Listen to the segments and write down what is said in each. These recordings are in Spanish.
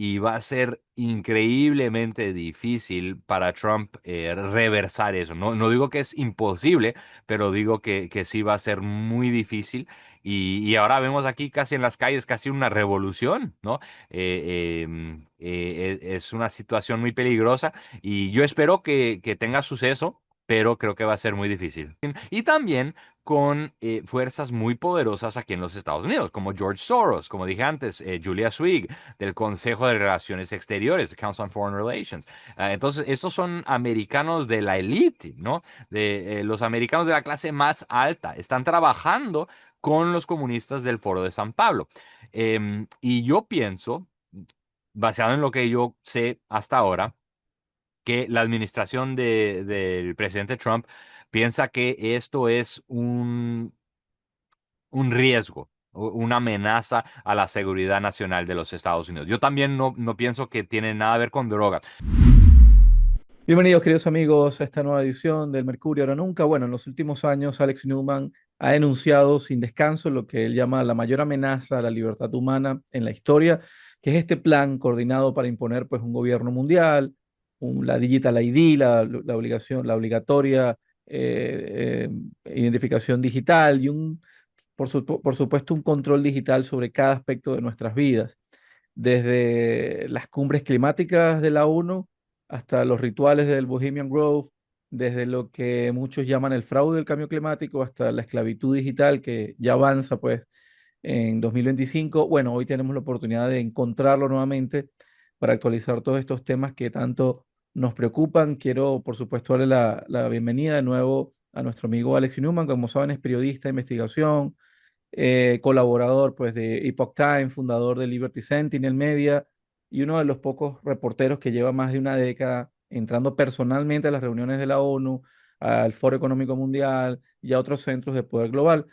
y va a ser increíblemente difícil para Trump reversar eso. No, no digo que es imposible, pero digo que sí va a ser muy difícil. Y ahora vemos aquí casi en las calles casi una revolución, ¿no? Es una situación muy peligrosa y yo espero que tenga suceso, pero creo que va a ser muy difícil. Y también con fuerzas muy poderosas aquí en los Estados Unidos, como George Soros, como dije antes, Julia Swig, del Consejo de Relaciones Exteriores, the Council on Foreign Relations. Entonces, estos son americanos de la élite, ¿no? De los americanos de la clase más alta. Están trabajando con los comunistas del Foro de San Pablo. Y yo pienso, basado en lo que yo sé hasta ahora, que la administración del presidente Trump piensa que esto es un riesgo, una amenaza a la seguridad nacional de los Estados Unidos. Yo también no pienso que tiene nada que ver con drogas. Bienvenidos, queridos amigos, a esta nueva edición del Mercurio Ahora Nunca. Bueno, en los últimos años, Alex Newman ha denunciado sin descanso lo que él llama la mayor amenaza a la libertad humana en la historia, que es este plan coordinado para imponer pues, un gobierno mundial, la Digital ID, la obligación, la obligatoria identificación digital y por supuesto, un control digital sobre cada aspecto de nuestras vidas desde las cumbres climáticas de la ONU hasta los rituales del Bohemian Grove, desde lo que muchos llaman el fraude del cambio climático hasta la esclavitud digital que ya avanza pues en 2025. Bueno, hoy tenemos la oportunidad de encontrarlo nuevamente para actualizar todos estos temas que tanto nos preocupan. Quiero, por supuesto, darle la bienvenida de nuevo a nuestro amigo Alex Newman, como saben, es periodista de investigación, colaborador pues de Epoch Times, fundador de Liberty Sentinel Media y uno de los pocos reporteros que lleva más de una década entrando personalmente a las reuniones de la ONU, al Foro Económico Mundial y a otros centros de poder global.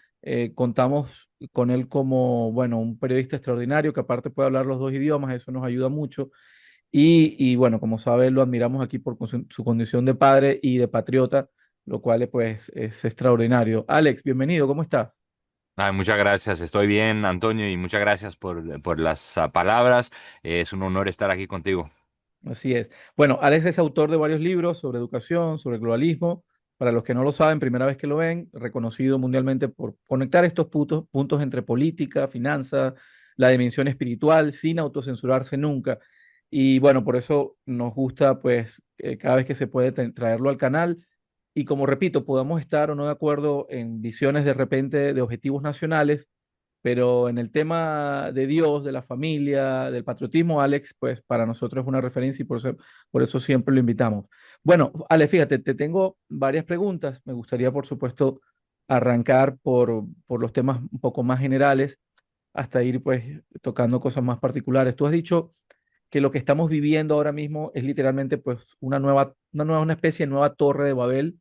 Contamos con él como, bueno, un periodista extraordinario que aparte puede hablar los dos idiomas, eso nos ayuda mucho. Y bueno, como sabe, lo admiramos aquí por su condición de padre y de patriota, lo cual pues es extraordinario. Alex, bienvenido, ¿cómo estás? Ay, muchas gracias, estoy bien, Antonio, y muchas gracias por las palabras. Es un honor estar aquí contigo. Así es. Bueno, Alex es autor de varios libros sobre educación, sobre globalismo. Para los que no lo saben, primera vez que lo ven, reconocido mundialmente por conectar estos puntos entre política, finanzas, la dimensión espiritual, sin autocensurarse nunca. Y bueno, por eso nos gusta, pues, cada vez que se puede traerlo al canal. Y como repito, podamos estar o no de acuerdo en visiones de repente de objetivos nacionales, pero en el tema de Dios, de la familia, del patriotismo, Alex, pues para nosotros es una referencia y por eso siempre lo invitamos. Bueno, Alex, fíjate, te tengo varias preguntas. Me gustaría, por supuesto, arrancar por los temas un poco más generales hasta ir pues tocando cosas más particulares. Tú has dicho que lo que estamos viviendo ahora mismo es literalmente pues una especie de nueva torre de Babel,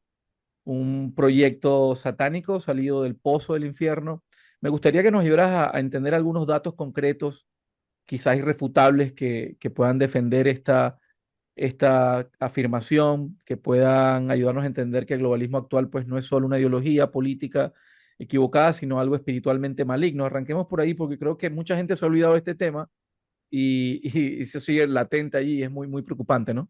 un proyecto satánico salido del pozo del infierno. Me gustaría que nos ayudaras a entender algunos datos concretos, quizás irrefutables, que puedan defender esta afirmación, que puedan ayudarnos a entender que el globalismo actual pues no es solo una ideología política equivocada, sino algo espiritualmente maligno. Arranquemos por ahí porque creo que mucha gente se ha olvidado de este tema y se sigue latente allí y es muy preocupante, ¿no?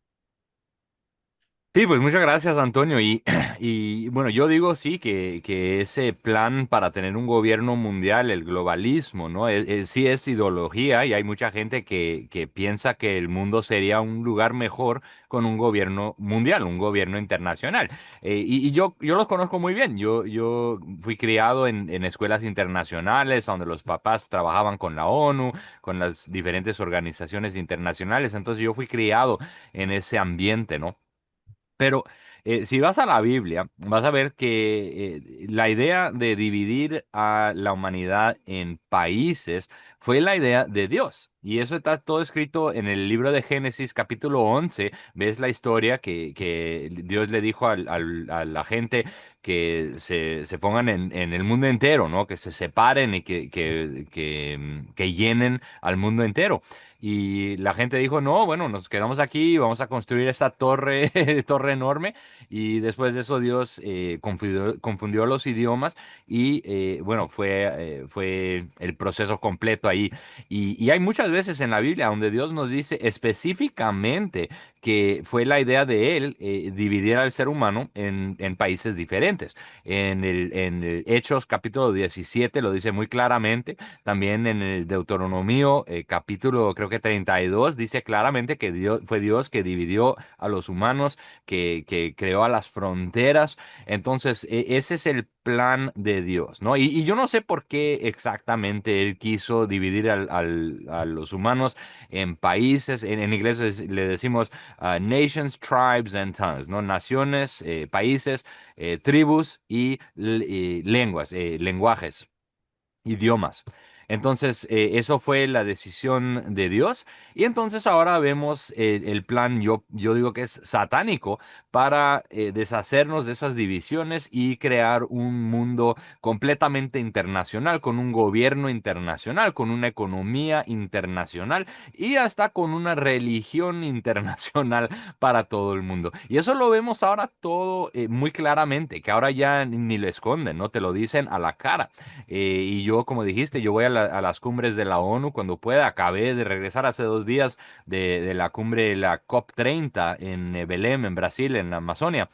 Sí, pues muchas gracias, Antonio. Y bueno, yo digo sí que ese plan para tener un gobierno mundial, el globalismo, ¿no? Sí es ideología y hay mucha gente que piensa que el mundo sería un lugar mejor con un gobierno mundial, un gobierno internacional. Y yo los conozco muy bien. Yo fui criado en escuelas internacionales donde los papás trabajaban con la ONU, con las diferentes organizaciones internacionales. Entonces yo fui criado en ese ambiente, ¿no? Pero si vas a la Biblia, vas a ver que la idea de dividir a la humanidad en países fue la idea de Dios. Y eso está todo escrito en el libro de Génesis, capítulo 11. Ves la historia que Dios le dijo a la gente que se pongan en el mundo entero, ¿no? Que se separen y que llenen al mundo entero. Y la gente dijo, no, bueno, nos quedamos aquí, vamos a construir esta torre, torre enorme. Y después de eso Dios confundió los idiomas y bueno, fue el proceso completo ahí. Y hay muchas veces en la Biblia donde Dios nos dice específicamente que fue la idea de él dividir al ser humano en países diferentes. En el Hechos capítulo 17 lo dice muy claramente. También en el Deuteronomio capítulo creo que 32 dice claramente que fue Dios que dividió a los humanos, que creó a las fronteras. Entonces, ese es el plan de Dios, ¿no? Y yo no sé por qué exactamente Él quiso dividir a los humanos en países. En inglés le decimos nations, tribes and tongues, ¿no? Naciones, países, tribus y lenguas, lenguajes, idiomas. Entonces, eso fue la decisión de Dios. Y entonces ahora vemos el plan, yo digo que es satánico, para deshacernos de esas divisiones y crear un mundo completamente internacional, con un gobierno internacional, con una economía internacional y hasta con una religión internacional para todo el mundo. Y eso lo vemos ahora todo muy claramente, que ahora ya ni lo esconden, ¿no? Te lo dicen a la cara. Y yo, como dijiste, yo voy a las cumbres de la ONU cuando pueda. Acabé de regresar hace 2 días de la cumbre, la COP30 en Belém, en Brasil, en la Amazonia.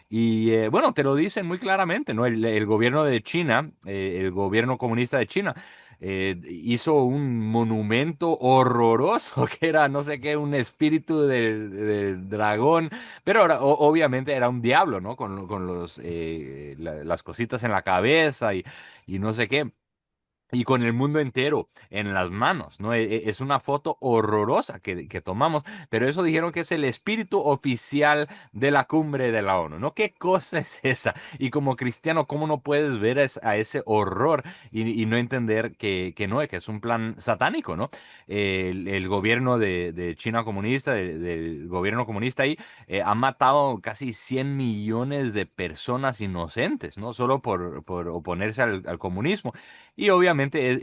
Y bueno, te lo dicen muy claramente, ¿no? El gobierno de China, el gobierno comunista de China, hizo un monumento horroroso que era, no sé qué, un espíritu del dragón, pero obviamente era un diablo, ¿no? Con las cositas en la cabeza y no sé qué. Y con el mundo entero en las manos, ¿no? Es una foto horrorosa que tomamos, pero eso dijeron que es el espíritu oficial de la cumbre de la ONU, ¿no? ¿Qué cosa es esa? Y como cristiano, ¿cómo no puedes ver a ese horror y no entender que no, que es un plan satánico, ¿no? El gobierno de China comunista, del gobierno comunista ahí, ha matado casi 100 millones de personas inocentes, ¿no? Solo por oponerse al comunismo. Y obviamente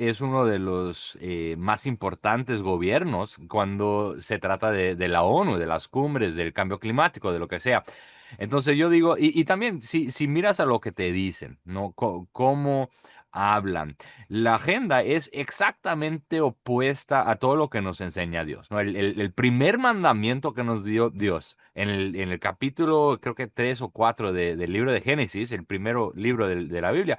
es uno de los más importantes gobiernos cuando se trata de la ONU, de las cumbres, del cambio climático, de lo que sea. Entonces yo digo, y también si miras a lo que te dicen, ¿no? Cómo hablan. La agenda es exactamente opuesta a todo lo que nos enseña Dios, ¿no? El primer mandamiento que nos dio Dios en el capítulo, creo que 3 o 4 del libro de Génesis, el primero libro de la Biblia.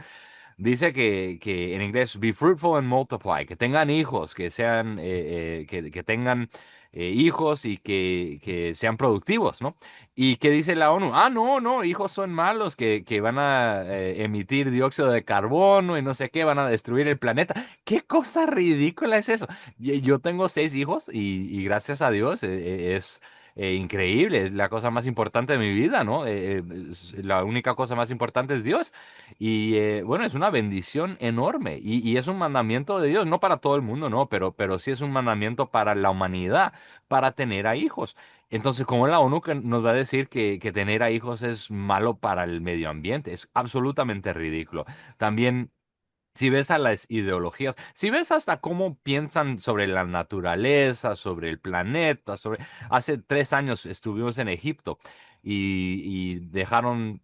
Dice que en inglés, be fruitful and multiply, que tengan hijos, que sean, que tengan hijos y que sean productivos, ¿no? ¿Y qué dice la ONU? Ah, no, no, hijos son malos, que van a emitir dióxido de carbono y no sé qué, van a destruir el planeta. ¿Qué cosa ridícula es eso? Yo tengo 6 hijos y gracias a Dios es increíble, es la cosa más importante de mi vida, ¿no? La única cosa más importante es Dios. Y bueno, es una bendición enorme y es un mandamiento de Dios, no para todo el mundo, no, pero sí es un mandamiento para la humanidad, para tener a hijos. Entonces, ¿cómo la ONU nos va a decir que tener a hijos es malo para el medio ambiente? Es absolutamente ridículo. También, si ves a las ideologías, si ves hasta cómo piensan sobre la naturaleza, sobre el planeta, Hace 3 años estuvimos en Egipto y dejaron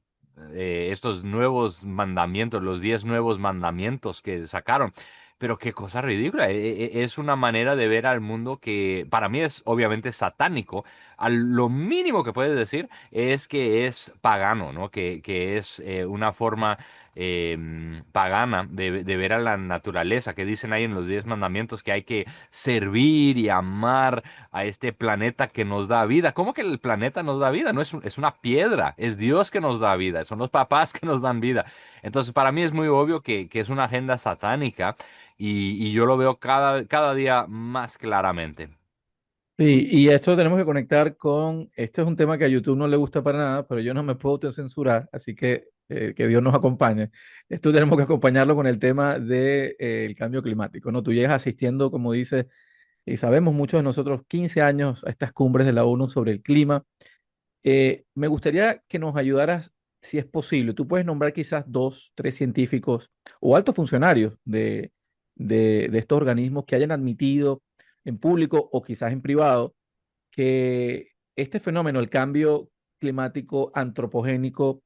estos nuevos mandamientos, los 10 nuevos mandamientos que sacaron. Pero qué cosa ridícula. Es una manera de ver al mundo que para mí es obviamente satánico. Lo mínimo que puedes decir es que es pagano, ¿no? Que es una forma pagana de ver a la naturaleza, que dicen ahí en los 10 mandamientos que hay que servir y amar a este planeta que nos da vida. ¿Cómo que el planeta nos da vida? No es, es una piedra, es Dios que nos da vida, son los papás que nos dan vida. Entonces, para mí es muy obvio que es una agenda satánica y yo lo veo cada día más claramente. Y esto tenemos que conectar con, este es un tema que a YouTube no le gusta para nada, pero yo no me puedo autocensurar, así que Dios nos acompañe. Esto tenemos que acompañarlo con el tema del cambio climático, ¿no? Tú llegas asistiendo, como dices, y sabemos muchos de nosotros, 15 años a estas cumbres de la ONU sobre el clima. Me gustaría que nos ayudaras, si es posible. Tú puedes nombrar quizás dos, tres científicos o altos funcionarios de estos organismos que hayan admitido en público o quizás en privado que este fenómeno, el cambio climático antropogénico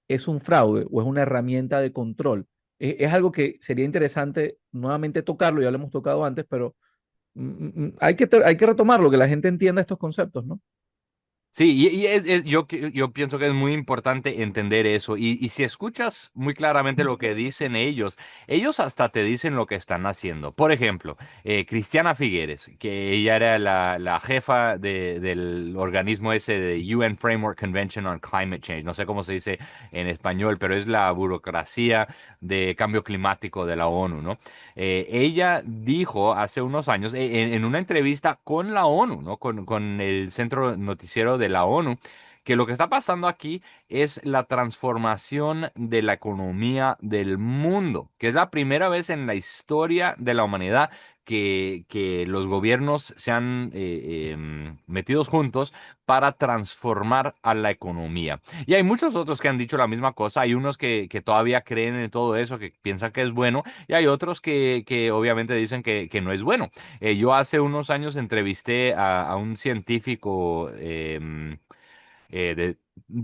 es un fraude o es una herramienta de control? Es algo que sería interesante nuevamente tocarlo, ya lo hemos tocado antes, pero hay que retomarlo, que la gente entienda estos conceptos, ¿no? Sí, yo pienso que es muy importante entender eso. Y si escuchas muy claramente lo que dicen ellos hasta te dicen lo que están haciendo. Por ejemplo, Cristiana Figueres, que ella era la jefa del organismo ese de UN Framework Convention on Climate Change. No sé cómo se dice en español, pero es la burocracia de cambio climático de la ONU, ¿no? Ella dijo hace unos años en una entrevista con la ONU, ¿no? Con el centro noticiero de la ONU, que lo que está pasando aquí es la transformación de la economía del mundo, que es la primera vez en la historia de la humanidad que los gobiernos se han metidos juntos para transformar a la economía. Y hay muchos otros que han dicho la misma cosa. Hay unos que todavía creen en todo eso, que piensan que es bueno, y hay otros que obviamente dicen que no es bueno. Yo hace unos años entrevisté a un científico de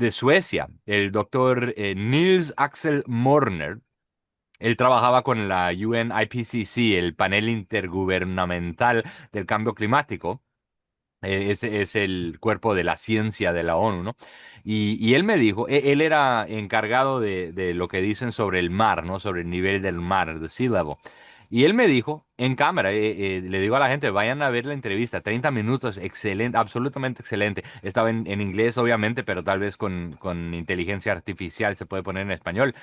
Suecia, el doctor Nils Axel Morner. Él trabajaba con la UNIPCC, el panel intergubernamental del cambio climático. Ese es el cuerpo de la ciencia de la ONU, ¿no? Y él me dijo, él era encargado de lo que dicen sobre el mar, ¿no? Sobre el nivel del mar, the sea level. Y él me dijo, en cámara, le digo a la gente, vayan a ver la entrevista, 30 minutos, excelente, absolutamente excelente. Estaba en inglés, obviamente, pero tal vez con inteligencia artificial se puede poner en español,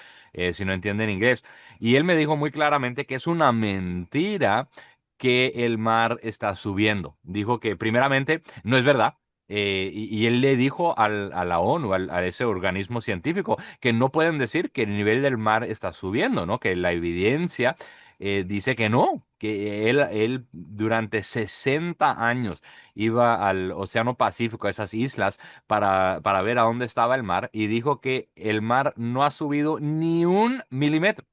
si no entienden inglés. Y él me dijo muy claramente que es una mentira que el mar está subiendo. Dijo que primeramente no es verdad. Y él le dijo a la ONU, a ese organismo científico, que no pueden decir que el nivel del mar está subiendo, ¿no? Que la evidencia dice que no, que él durante 60 años iba al Océano Pacífico, a esas islas, para ver a dónde estaba el mar, y dijo que el mar no ha subido ni un milímetro.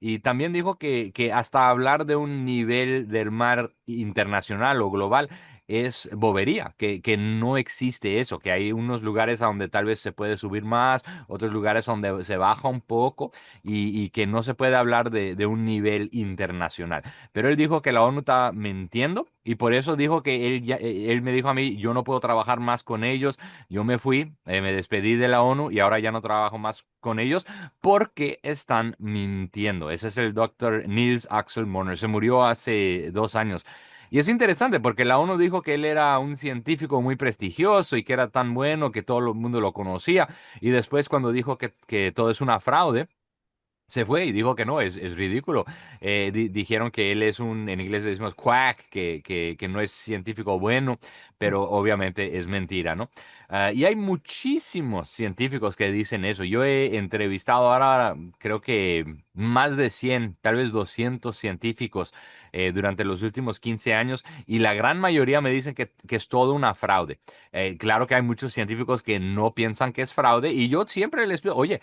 Y también dijo que hasta hablar de un nivel del mar internacional o global es bobería, que no existe eso, que hay unos lugares a donde tal vez se puede subir más, otros lugares donde se baja un poco y que no se puede hablar de un nivel internacional. Pero él dijo que la ONU está mintiendo y por eso dijo que él me dijo a mí, yo no puedo trabajar más con ellos, yo me fui, me despedí de la ONU y ahora ya no trabajo más con ellos porque están mintiendo. Ese es el doctor Niels Axel Morner. Se murió hace 2 años. Y es interesante porque la ONU dijo que él era un científico muy prestigioso y que era tan bueno que todo el mundo lo conocía. Y después cuando dijo que todo es una fraude, se fue y dijo que no, es ridículo. Dijeron que él es en inglés le decimos quack, que no es científico bueno, pero obviamente es mentira, ¿no? Y hay muchísimos científicos que dicen eso. Yo he entrevistado ahora, creo que más de 100, tal vez 200 científicos durante los últimos 15 años y la gran mayoría me dicen que es todo una fraude. Claro que hay muchos científicos que no piensan que es fraude y yo siempre les pido, oye,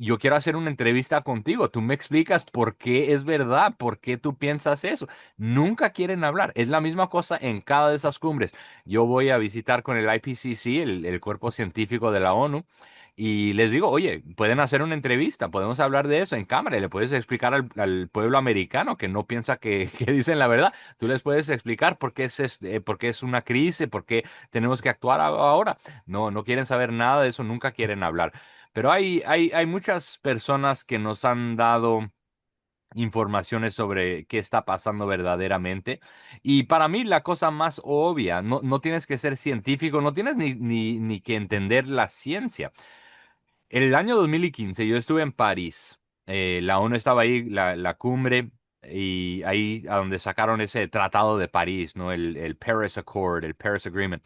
yo quiero hacer una entrevista contigo. Tú me explicas por qué es verdad, por qué tú piensas eso. Nunca quieren hablar. Es la misma cosa en cada de esas cumbres. Yo voy a visitar con el IPCC, el cuerpo científico de la ONU, y les digo, oye, pueden hacer una entrevista, podemos hablar de eso en cámara y le puedes explicar al pueblo americano que no piensa que dicen la verdad. Tú les puedes explicar por qué es una crisis, por qué tenemos que actuar ahora. No, no quieren saber nada de eso, nunca quieren hablar. Pero hay muchas personas que nos han dado informaciones sobre qué está pasando verdaderamente. Y para mí la cosa más obvia, no tienes que ser científico, no tienes ni que entender la ciencia. En el año 2015 yo estuve en París. La ONU estaba ahí, la cumbre, y ahí a donde sacaron ese tratado de París, ¿no? El Paris Accord, el Paris Agreement.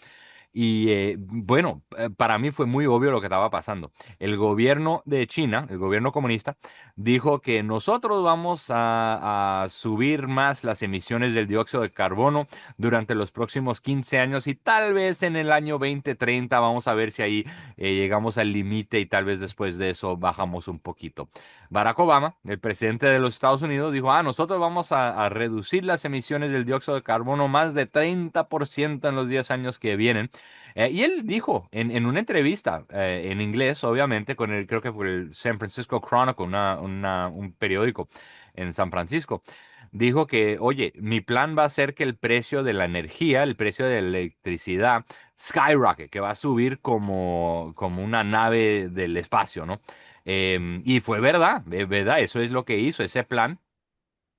Y bueno, para mí fue muy obvio lo que estaba pasando. El gobierno de China, el gobierno comunista, dijo que nosotros vamos a subir más las emisiones del dióxido de carbono durante los próximos 15 años y tal vez en el año 2030 vamos a ver si ahí llegamos al límite y tal vez después de eso bajamos un poquito. Barack Obama, el presidente de los Estados Unidos, dijo, nosotros vamos a reducir las emisiones del dióxido de carbono más de 30% en los 10 años que vienen. Y él dijo en una entrevista en inglés, obviamente, con el, creo que fue el San Francisco Chronicle, un periódico en San Francisco, dijo que, oye, mi plan va a ser que el precio de la energía, el precio de la electricidad, skyrocket, que va a subir como una nave del espacio, ¿no? Y fue verdad, es verdad, eso es lo que hizo ese plan.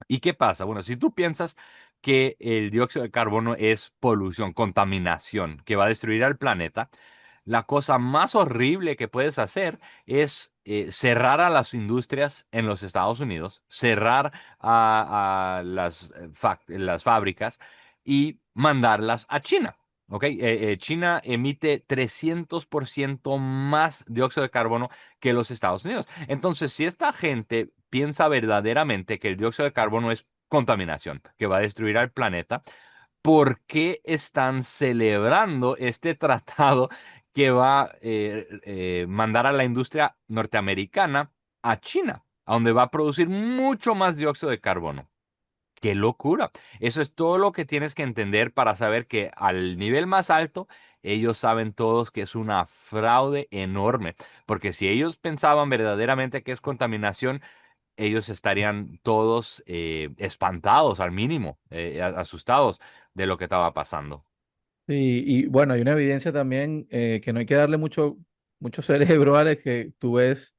¿Y qué pasa? Bueno, si tú piensas que el dióxido de carbono es polución, contaminación, que va a destruir al planeta, la cosa más horrible que puedes hacer es cerrar a las industrias en los Estados Unidos, cerrar a las fábricas y mandarlas a China. ¿Ok? China emite 300% más dióxido de carbono que los Estados Unidos. Entonces, si esta gente piensa verdaderamente que el dióxido de carbono es contaminación, que va a destruir al planeta, ¿por qué están celebrando este tratado que va a mandar a la industria norteamericana a China, a donde va a producir mucho más dióxido de carbono? ¡Qué locura! Eso es todo lo que tienes que entender para saber que al nivel más alto, ellos saben todos que es una fraude enorme, porque si ellos pensaban verdaderamente que es contaminación, ellos estarían todos espantados al mínimo, asustados de lo que estaba pasando. Y bueno, hay una evidencia también que no hay que darle mucho cerebro, Alex, que tú ves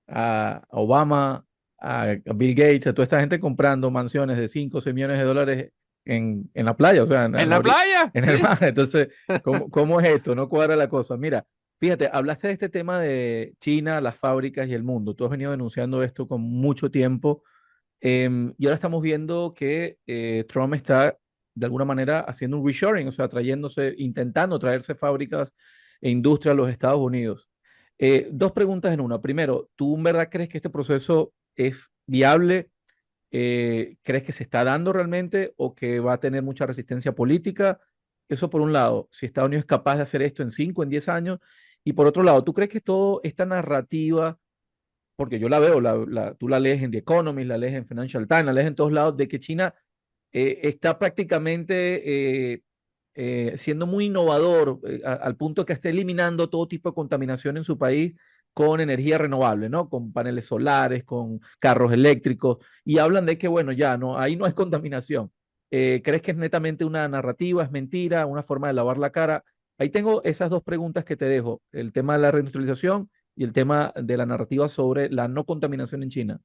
a Obama, a Bill Gates, a toda esta gente comprando mansiones de 5 o 6 millones de dólares en la playa, o sea, En la playa, en el sí. mar. Entonces, ¿cómo es esto? No cuadra la cosa. Mira, fíjate, hablaste de este tema de China, las fábricas y el mundo. Tú has venido denunciando esto con mucho tiempo. Y ahora estamos viendo que Trump está de alguna manera haciendo un reshoring, o sea, intentando traerse fábricas e industria a los Estados Unidos. Dos preguntas en una. Primero, ¿tú en verdad crees que este proceso es viable? ¿Crees que se está dando realmente o que va a tener mucha resistencia política? Eso por un lado, si Estados Unidos es capaz de hacer esto en 5, en 10 años. Y por otro lado, ¿tú crees que toda esta narrativa, porque yo la veo, tú la lees en The Economist, la lees en Financial Times, la lees en todos lados, de que China está prácticamente siendo muy innovador al punto que está eliminando todo tipo de contaminación en su país con energía renovable, ¿no? Con paneles solares, con carros eléctricos, y hablan de que, bueno, ya, no, ahí no hay contaminación. ¿Crees que es netamente una narrativa, es mentira, una forma de lavar la cara? Ahí tengo esas dos preguntas que te dejo, el tema de la reindustrialización y el tema de la narrativa sobre la no contaminación en China.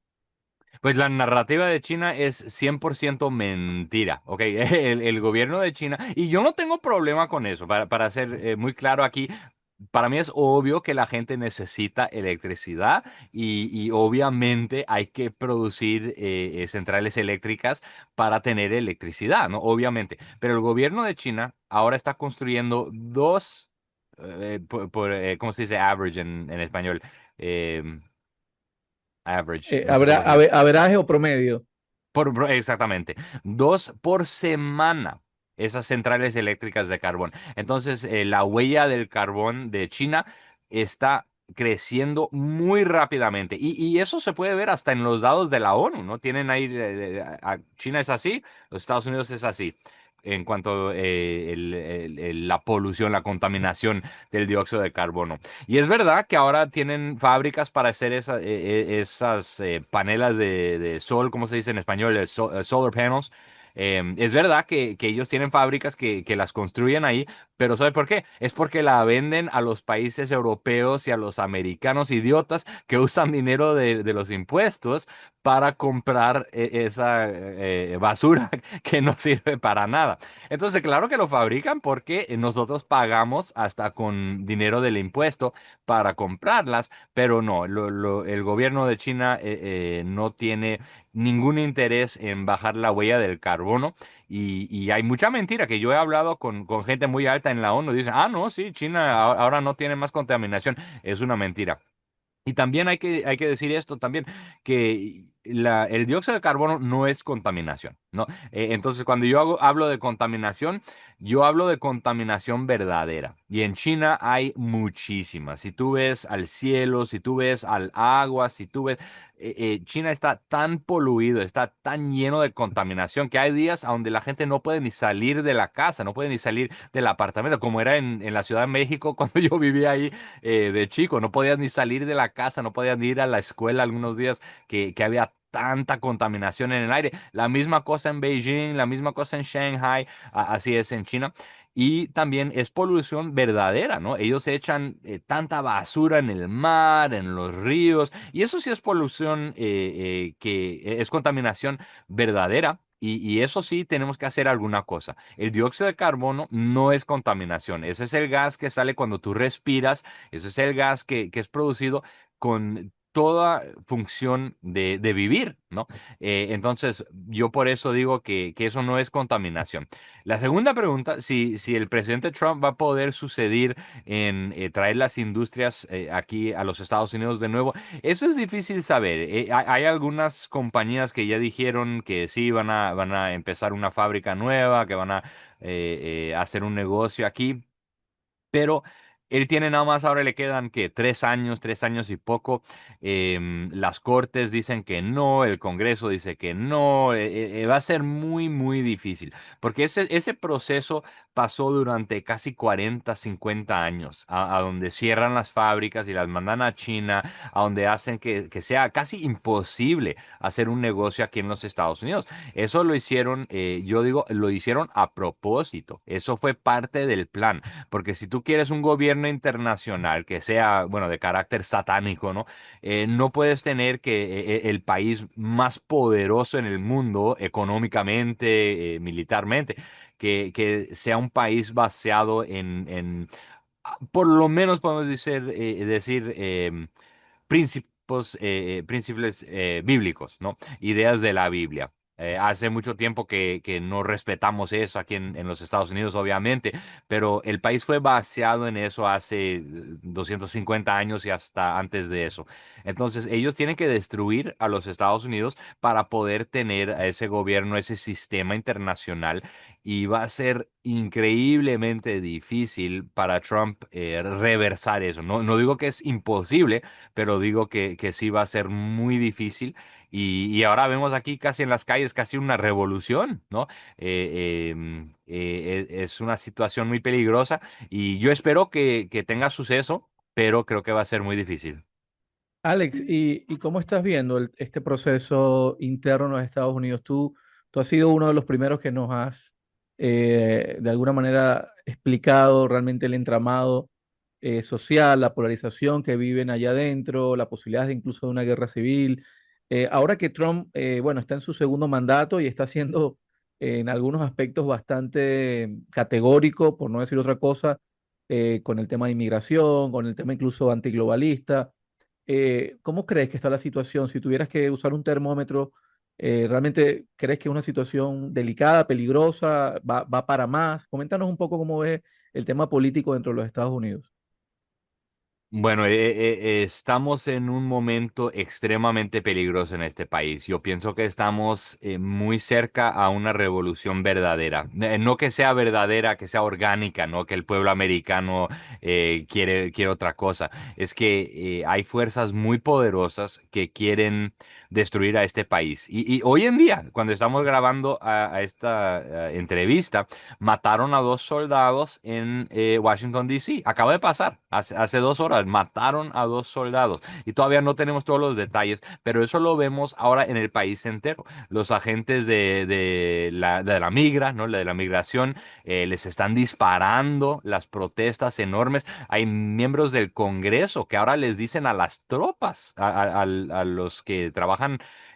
Pues la narrativa de China es 100% mentira, ¿ok? El gobierno de China, y yo no tengo problema con eso, para ser muy claro aquí, para mí es obvio que la gente necesita electricidad y obviamente hay que producir centrales eléctricas para tener electricidad, ¿no? Obviamente, pero el gobierno de China ahora está construyendo dos, ¿cómo se dice average en español? Em, average, no sé cómo se dice. Averaje o promedio. Exactamente. Dos por semana. Esas centrales eléctricas de carbón. Entonces, la huella del carbón de China está creciendo muy rápidamente. Y eso se puede ver hasta en los dados de la ONU, ¿no? Tienen ahí, China es así, los Estados Unidos es así. En cuanto a la polución, la contaminación del dióxido de carbono. Y es verdad que ahora tienen fábricas para hacer esas panelas de sol, ¿cómo se dice en español? Solar panels. Es verdad que ellos tienen fábricas que las construyen ahí, pero ¿sabe por qué? Es porque la venden a los países europeos y a los americanos idiotas que usan dinero de los impuestos para comprar esa basura que no sirve para nada. Entonces, claro que lo fabrican porque nosotros pagamos hasta con dinero del impuesto para comprarlas, pero no, el gobierno de China no tiene ningún interés en bajar la huella del carbono y hay mucha mentira que yo he hablado con gente muy alta en la ONU. Dicen, ah, no, sí, China ahora no tiene más contaminación. Es una mentira. Y también hay que decir esto también, el dióxido de carbono no es contaminación, ¿no? Entonces, cuando yo hablo de contaminación, yo hablo de contaminación verdadera. Y en China hay muchísimas. Si tú ves al cielo, si tú ves al agua, si tú ves... China está tan poluido, está tan lleno de contaminación que hay días a donde la gente no puede ni salir de la casa, no puede ni salir del apartamento, como era en la Ciudad de México cuando yo vivía ahí de chico. No podías ni salir de la casa, no podías ni ir a la escuela algunos días que había tanta contaminación en el aire. La misma cosa en Beijing, la misma cosa en Shanghai, así es en China. Y también es polución verdadera, ¿no? Ellos echan tanta basura en el mar, en los ríos, y eso sí es polución que es contaminación verdadera. Y eso sí, tenemos que hacer alguna cosa. El dióxido de carbono no es contaminación. Ese es el gas que sale cuando tú respiras. Ese es el gas que es producido con toda función de vivir, ¿no? Entonces, yo por eso digo que eso no es contaminación. La segunda pregunta, si el presidente Trump va a poder suceder en traer las industrias aquí a los Estados Unidos de nuevo, eso es difícil saber. Hay algunas compañías que ya dijeron que sí van a empezar una fábrica nueva, que van a hacer un negocio aquí. Pero él tiene nada más, ahora le quedan que 3 años, 3 años y poco. Las cortes dicen que no, el Congreso dice que no. Va a ser muy, muy difícil. Porque ese proceso pasó durante casi 40, 50 años, a donde cierran las fábricas y las mandan a China, a donde hacen que sea casi imposible hacer un negocio aquí en los Estados Unidos. Eso lo hicieron, yo digo, lo hicieron a propósito. Eso fue parte del plan. Porque si tú quieres un gobierno internacional que sea, bueno, de carácter satánico, ¿no? No puedes tener que el país más poderoso en el mundo, económicamente, militarmente, que sea un país baseado por lo menos podemos decir principios bíblicos, ¿no? Ideas de la Biblia. Hace mucho tiempo que no respetamos eso aquí en los Estados Unidos, obviamente, pero el país fue baseado en eso hace 250 años y hasta antes de eso. Entonces, ellos tienen que destruir a los Estados Unidos para poder tener a ese gobierno, ese sistema internacional, y va a ser increíblemente difícil para Trump reversar eso. No, no digo que es imposible, pero digo que sí va a ser muy difícil. Y ahora vemos aquí casi en las calles casi una revolución, ¿no? Es una situación muy peligrosa y yo espero que tenga suceso, pero creo que va a ser muy difícil. Alex, ¿y cómo estás viendo este proceso interno en los Estados Unidos? Tú has sido uno de los primeros que nos has, de alguna manera, explicado realmente el entramado social, la polarización que viven allá adentro, la posibilidad de incluso de una guerra civil. Ahora que Trump, bueno, está en su segundo mandato y está siendo en algunos aspectos bastante categórico, por no decir otra cosa, con el tema de inmigración, con el tema incluso antiglobalista. ¿Cómo crees que está la situación? Si tuvieras que usar un termómetro, ¿realmente crees que es una situación delicada, peligrosa, va para más? Coméntanos un poco cómo ves el tema político dentro de los Estados Unidos. Bueno, estamos en un momento extremadamente peligroso en este país. Yo pienso que estamos muy cerca a una revolución verdadera. No que sea verdadera, que sea orgánica, no que el pueblo americano quiere otra cosa. Es que hay fuerzas muy poderosas que quieren destruir a este país. Y hoy en día, cuando estamos grabando a esta entrevista, mataron a 2 soldados en Washington, D.C. Acaba de pasar, hace 2 horas, mataron a 2 soldados. Y todavía no tenemos todos los detalles, pero eso lo vemos ahora en el país entero. Los agentes de la migra, ¿no? De la migración, les están disparando las protestas enormes. Hay miembros del Congreso que ahora les dicen a las tropas, a los que trabajan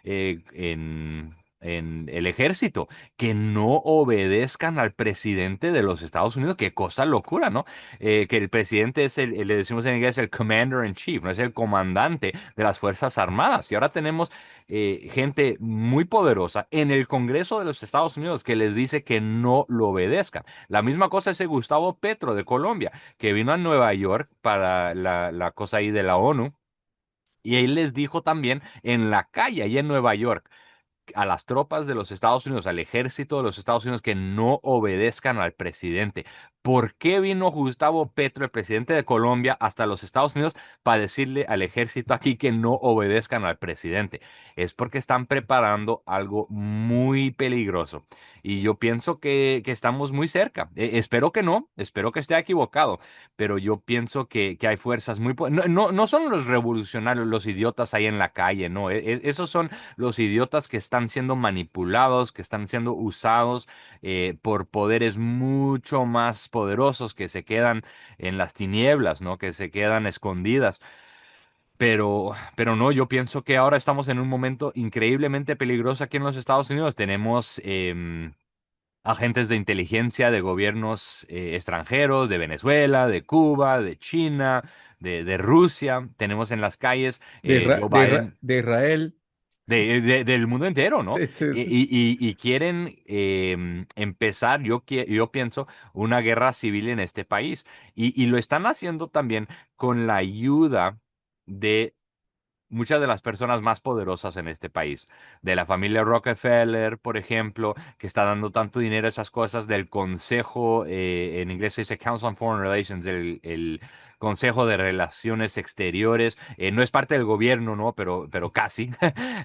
en el ejército, que no obedezcan al presidente de los Estados Unidos. Qué cosa locura, ¿no? Que el presidente es le decimos en inglés, el commander in chief, no es el comandante de las Fuerzas Armadas. Y ahora tenemos gente muy poderosa en el Congreso de los Estados Unidos que les dice que no lo obedezcan. La misma cosa es el Gustavo Petro de Colombia, que vino a Nueva York para la cosa ahí de la ONU Y él les dijo también en la calle, ahí en Nueva York, a las tropas de los Estados Unidos, al ejército de los Estados Unidos, que no obedezcan al presidente. ¿Por qué vino Gustavo Petro, el presidente de Colombia, hasta los Estados Unidos para decirle al ejército aquí que no obedezcan al presidente? Es porque están preparando algo muy peligroso. Y yo pienso que estamos muy cerca. Espero que no, espero que esté equivocado, pero yo pienso que hay fuerzas No, no son los revolucionarios, los idiotas ahí en la calle, no. Esos son los idiotas que están siendo manipulados, que están siendo usados por poderes mucho más poderosos que se quedan en las tinieblas, ¿no? Que se quedan escondidas. Pero no, yo pienso que ahora estamos en un momento increíblemente peligroso aquí en los Estados Unidos. Tenemos agentes de inteligencia de gobiernos extranjeros, de Venezuela, de Cuba, de China, de Rusia. Tenemos en las calles Joe Biden. De Israel. Del mundo entero, ¿no? Sí, sí, sí. Y quieren empezar, yo pienso, una guerra civil en este país. Y lo están haciendo también con la ayuda de muchas de las personas más poderosas en este país, de la familia Rockefeller, por ejemplo, que está dando tanto dinero a esas cosas, del Consejo, en inglés se dice Council on Foreign Relations, el Consejo de Relaciones Exteriores, no es parte del gobierno, ¿no? Pero casi.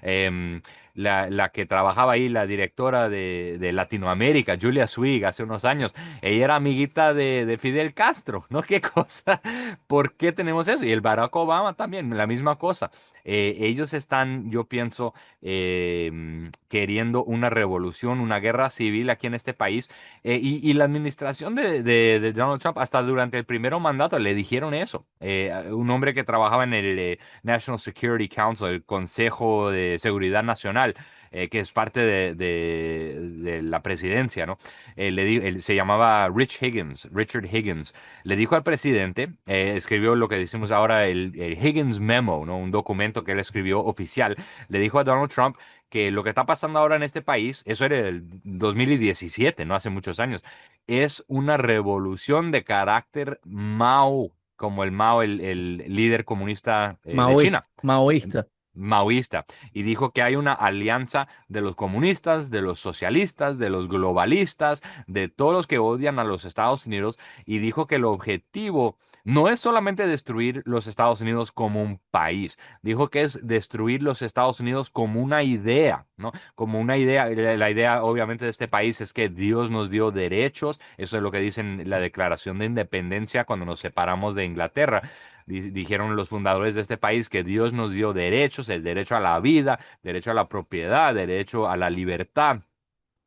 Em, la que trabajaba ahí, la directora de Latinoamérica, Julia Swig, hace unos años, ella era amiguita de Fidel Castro, ¿no? ¿Qué cosa? ¿Por qué tenemos eso? Y el Barack Obama también, la misma cosa. Ellos están, yo pienso, queriendo una revolución, una guerra civil aquí en este país. Y la administración de Donald Trump, hasta durante el primer mandato, le dijeron eso. Un hombre que trabajaba en el National Security Council, el Consejo de Seguridad Nacional, que es parte de la presidencia, ¿no? Él se llamaba Richard Higgins. Le dijo al presidente, escribió lo que decimos ahora el Higgins Memo, ¿no? Un documento que él escribió oficial. Le dijo a Donald Trump que lo que está pasando ahora en este país, eso era el 2017, no hace muchos años, es una revolución de carácter Mao, como el Mao, el líder comunista de China Maoísta. maoísta, y dijo que hay una alianza de los comunistas, de los socialistas, de los globalistas, de todos los que odian a los Estados Unidos, y dijo que el objetivo no es solamente destruir los Estados Unidos como un país, dijo que es destruir los Estados Unidos como una idea, ¿no? Como una idea, la idea obviamente de este país es que Dios nos dio derechos, eso es lo que dice en la Declaración de Independencia cuando nos separamos de Inglaterra. Dijeron los fundadores de este país que Dios nos dio derechos, el derecho a la vida, derecho a la propiedad, derecho a la libertad,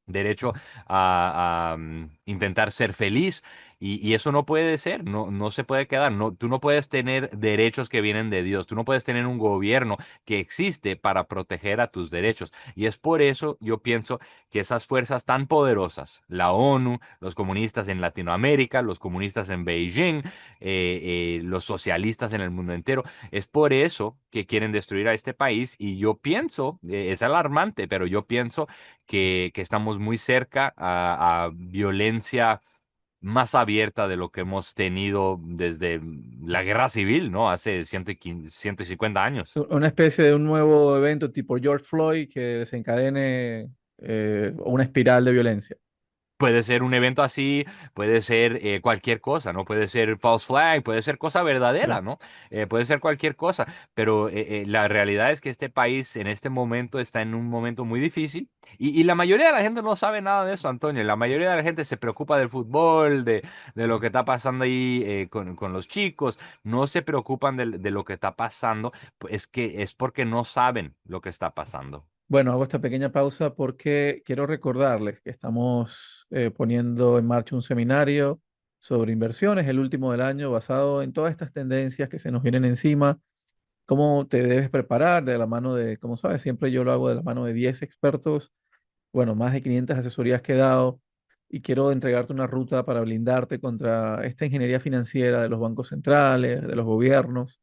derecho a intentar ser feliz. Y eso no puede ser, no, no se puede quedar. No, tú no puedes tener derechos que vienen de Dios. Tú no puedes tener un gobierno que existe para proteger a tus derechos. Y es por eso yo pienso que esas fuerzas tan poderosas, la ONU, los comunistas en Latinoamérica, los comunistas en Beijing, los socialistas en el mundo entero, es por eso que quieren destruir a este país. Y yo pienso, es alarmante, pero yo pienso que estamos muy cerca a violencia más abierta de lo que hemos tenido desde la guerra civil, ¿no? Hace 115 150 años. Una especie de un nuevo evento tipo George Floyd que desencadene una espiral de violencia. Puede ser un evento así, puede ser cualquier cosa, ¿no? Puede ser false flag, puede ser cosa Sí. verdadera, ¿no? Puede ser cualquier cosa, pero la realidad es que este país en este momento está en un momento muy difícil y la mayoría de la gente no sabe nada de eso, Antonio. La mayoría de la gente se preocupa del fútbol, de lo que está pasando ahí con los chicos, no se preocupan de lo que está pasando, pues que es porque no saben lo que está pasando. Bueno, hago esta pequeña pausa porque quiero recordarles que estamos poniendo en marcha un seminario sobre inversiones, el último del año, basado en todas estas tendencias que se nos vienen encima, cómo te debes preparar de la mano de, como sabes, siempre yo lo hago de la mano de 10 expertos, bueno, más de 500 asesorías que he dado y quiero entregarte una ruta para blindarte contra esta ingeniería financiera de los bancos centrales, de los gobiernos,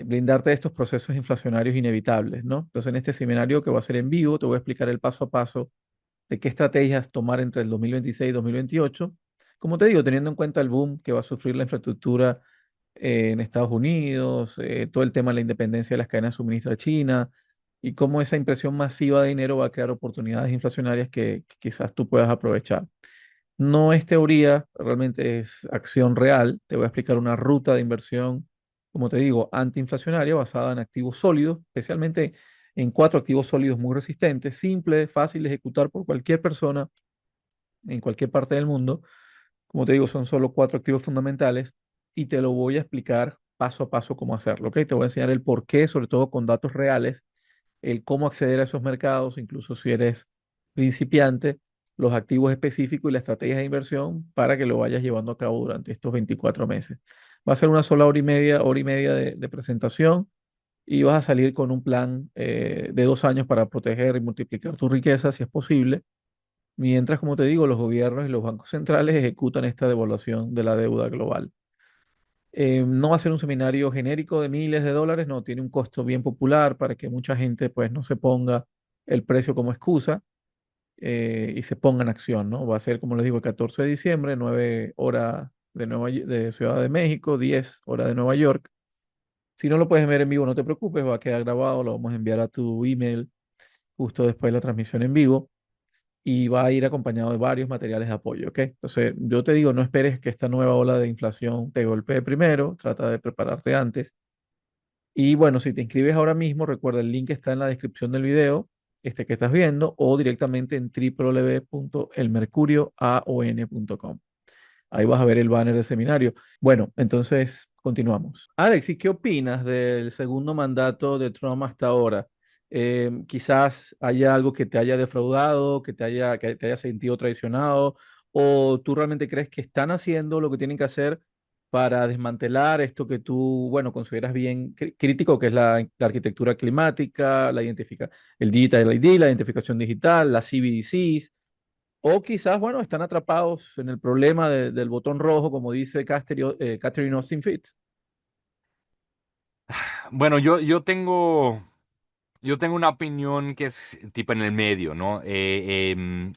blindarte de estos procesos inflacionarios inevitables, ¿no? Entonces, en este seminario que va a ser en vivo, te voy a explicar el paso a paso de qué estrategias tomar entre el 2026 y 2028. Como te digo, teniendo en cuenta el boom que va a sufrir la infraestructura en Estados Unidos, todo el tema de la independencia de las cadenas de suministro de China y cómo esa impresión masiva de dinero va a crear oportunidades inflacionarias que quizás tú puedas aprovechar. No es teoría, realmente es acción real. Te voy a explicar una ruta de inversión, como te digo, antiinflacionaria basada en activos sólidos, especialmente en cuatro activos sólidos muy resistentes, simple, fácil de ejecutar por cualquier persona en cualquier parte del mundo. Como te digo, son solo cuatro activos fundamentales y te lo voy a explicar paso a paso cómo hacerlo, ¿ok? Te voy a enseñar el por qué, sobre todo con datos reales, el cómo acceder a esos mercados, incluso si eres principiante, los activos específicos y la estrategia de inversión para que lo vayas llevando a cabo durante estos 24 meses. Va a ser una sola hora y media de presentación y vas a salir con un plan de 2 años para proteger y multiplicar tu riqueza, si es posible. Mientras, como te digo, los gobiernos y los bancos centrales ejecutan esta devaluación de la deuda global. No va a ser un seminario genérico de miles de dólares, no, tiene un costo bien popular para que mucha gente pues no se ponga el precio como excusa y se ponga en acción, ¿no? Va a ser, como les digo, el 14 de diciembre, 9 horas de Ciudad de México, 10 horas de Nueva York. Si no lo puedes ver en vivo, no te preocupes, va a quedar grabado, lo vamos a enviar a tu email justo después de la transmisión en vivo y va a ir acompañado de varios materiales de apoyo, ¿ok? Entonces, yo te digo, no esperes que esta nueva ola de inflación te golpee primero, trata de prepararte antes. Y bueno, si te inscribes ahora mismo, recuerda, el link está en la descripción del video, este que estás viendo, o directamente en www.elmercurioaon.com. Ahí vas a ver el banner del seminario. Bueno, entonces continuamos. Alex, ¿y qué opinas del segundo mandato de Trump hasta ahora? Quizás haya algo que te haya defraudado, que te haya sentido traicionado, o tú realmente crees que están haciendo lo que tienen que hacer para desmantelar esto que tú, bueno, consideras bien crítico, que es la arquitectura climática, el Digital ID, la identificación digital, las CBDCs. O quizás, bueno, están atrapados en el problema del botón rojo, como dice Catherine Austin Fitts. Bueno, yo tengo una opinión que es tipo en el medio, ¿no? El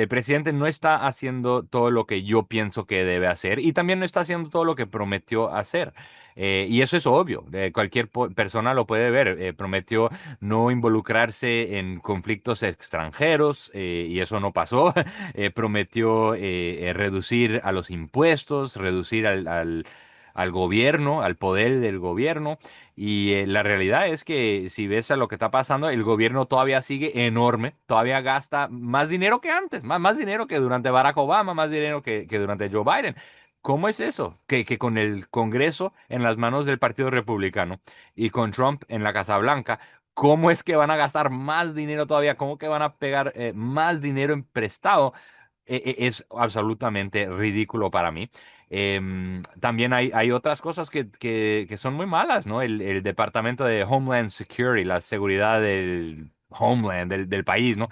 presidente no está haciendo todo lo que yo pienso que debe hacer y también no está haciendo todo lo que prometió hacer. Y eso es obvio, cualquier persona lo puede ver. Prometió no involucrarse en conflictos extranjeros y eso no pasó. Prometió reducir a los impuestos, reducir al gobierno, al poder del gobierno. Y la realidad es que si ves a lo que está pasando, el gobierno todavía sigue enorme, todavía gasta más dinero que antes, más dinero que durante Barack Obama, más dinero que durante Joe Biden. ¿Cómo es eso? Que con el Congreso en las manos del Partido Republicano y con Trump en la Casa Blanca, ¿cómo es que van a gastar más dinero todavía? ¿Cómo que van a pegar más dinero en prestado? Es absolutamente ridículo para mí. También hay otras cosas que son muy malas, ¿no? El Departamento de Homeland Security, la seguridad del Homeland, del país, ¿no?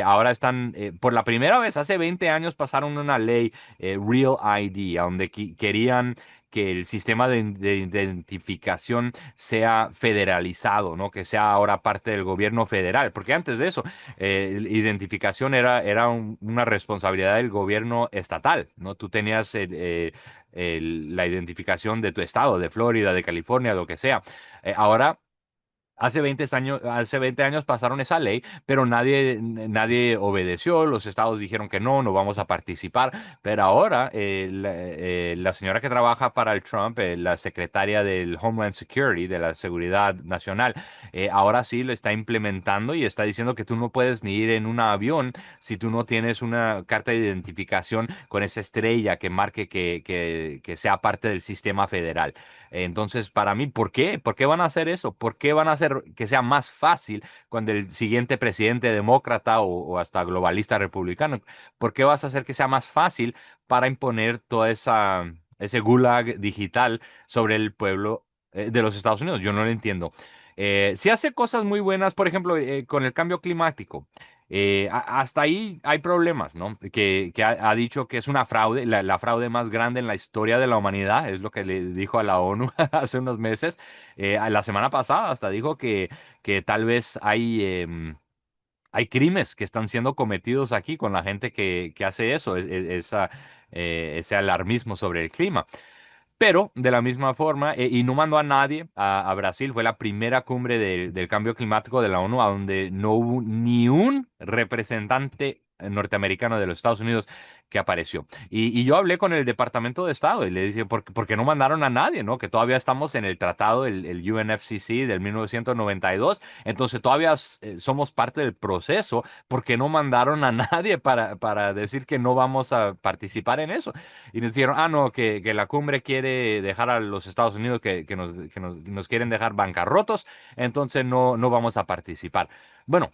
Ahora están, por la primera vez, hace 20 años pasaron una ley, Real ID, a donde querían que el sistema de identificación sea federalizado, ¿no? Que sea ahora parte del gobierno federal, porque antes de eso identificación era una responsabilidad del gobierno estatal, ¿no? Tú tenías la identificación de tu estado, de Florida, de California, lo que sea. Ahora hace 20 años pasaron esa ley, pero nadie obedeció. Los estados dijeron que no, no vamos a participar. Pero ahora la señora que trabaja para el Trump, la secretaria del Homeland Security, de la Seguridad Nacional, ahora sí lo está implementando y está diciendo que tú no puedes ni ir en un avión si tú no tienes una carta de identificación con esa estrella que marque que sea parte del sistema federal. Entonces, para mí, ¿por qué? ¿Por qué van a hacer eso? ¿Por qué van a hacer que sea más fácil cuando el siguiente presidente demócrata o hasta globalista republicano? ¿Por qué vas a hacer que sea más fácil para imponer ese gulag digital sobre el pueblo de los Estados Unidos? Yo no lo entiendo. Sí hace cosas muy buenas, por ejemplo, con el cambio climático. Hasta ahí hay problemas, ¿no? Que ha dicho que es una fraude, la fraude más grande en la historia de la humanidad, es lo que le dijo a la ONU hace unos meses. La semana pasada hasta dijo que tal vez hay crímenes que están siendo cometidos aquí con la gente que hace eso, ese alarmismo sobre el clima. Pero de la misma forma, y no mandó a nadie a Brasil, fue la primera cumbre del cambio climático de la ONU, a donde no hubo ni un representante norteamericano de los Estados Unidos que apareció. Y yo hablé con el Departamento de Estado y le dije, ¿por qué no mandaron a nadie, ¿no? Que todavía estamos en el tratado, el UNFCCC del 1992, entonces todavía somos parte del proceso, ¿por qué no mandaron a nadie para decir que no vamos a participar en eso? Y nos dijeron, no, que la cumbre quiere dejar a los Estados Unidos, que nos quieren dejar bancarrotos, entonces no vamos a participar. Bueno,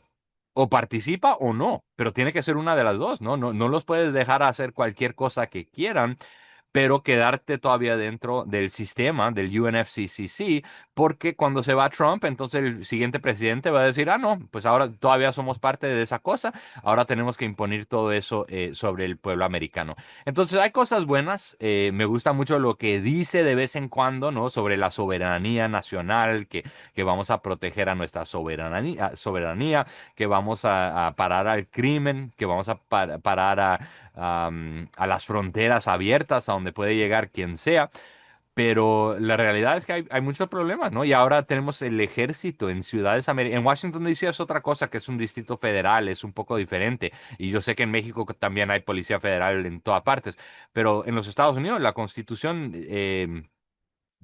o participa o no, pero tiene que ser una de las dos, ¿no? No los puedes dejar hacer cualquier cosa que quieran, pero quedarte todavía dentro del sistema del UNFCCC, porque cuando se va Trump, entonces el siguiente presidente va a decir, no, pues ahora todavía somos parte de esa cosa, ahora tenemos que imponer todo eso sobre el pueblo americano. Entonces hay cosas buenas, me gusta mucho lo que dice de vez en cuando, ¿no? Sobre la soberanía nacional, que vamos a proteger a nuestra soberanía, que vamos a parar al crimen, que vamos a parar a las fronteras abiertas a donde puede llegar quien sea. Pero la realidad es que hay muchos problemas, ¿no? Y ahora tenemos el ejército en ciudades americanas. En Washington, D.C. es otra cosa, que es un distrito federal, es un poco diferente. Y yo sé que en México también hay policía federal en todas partes. Pero en los Estados Unidos, la Constitución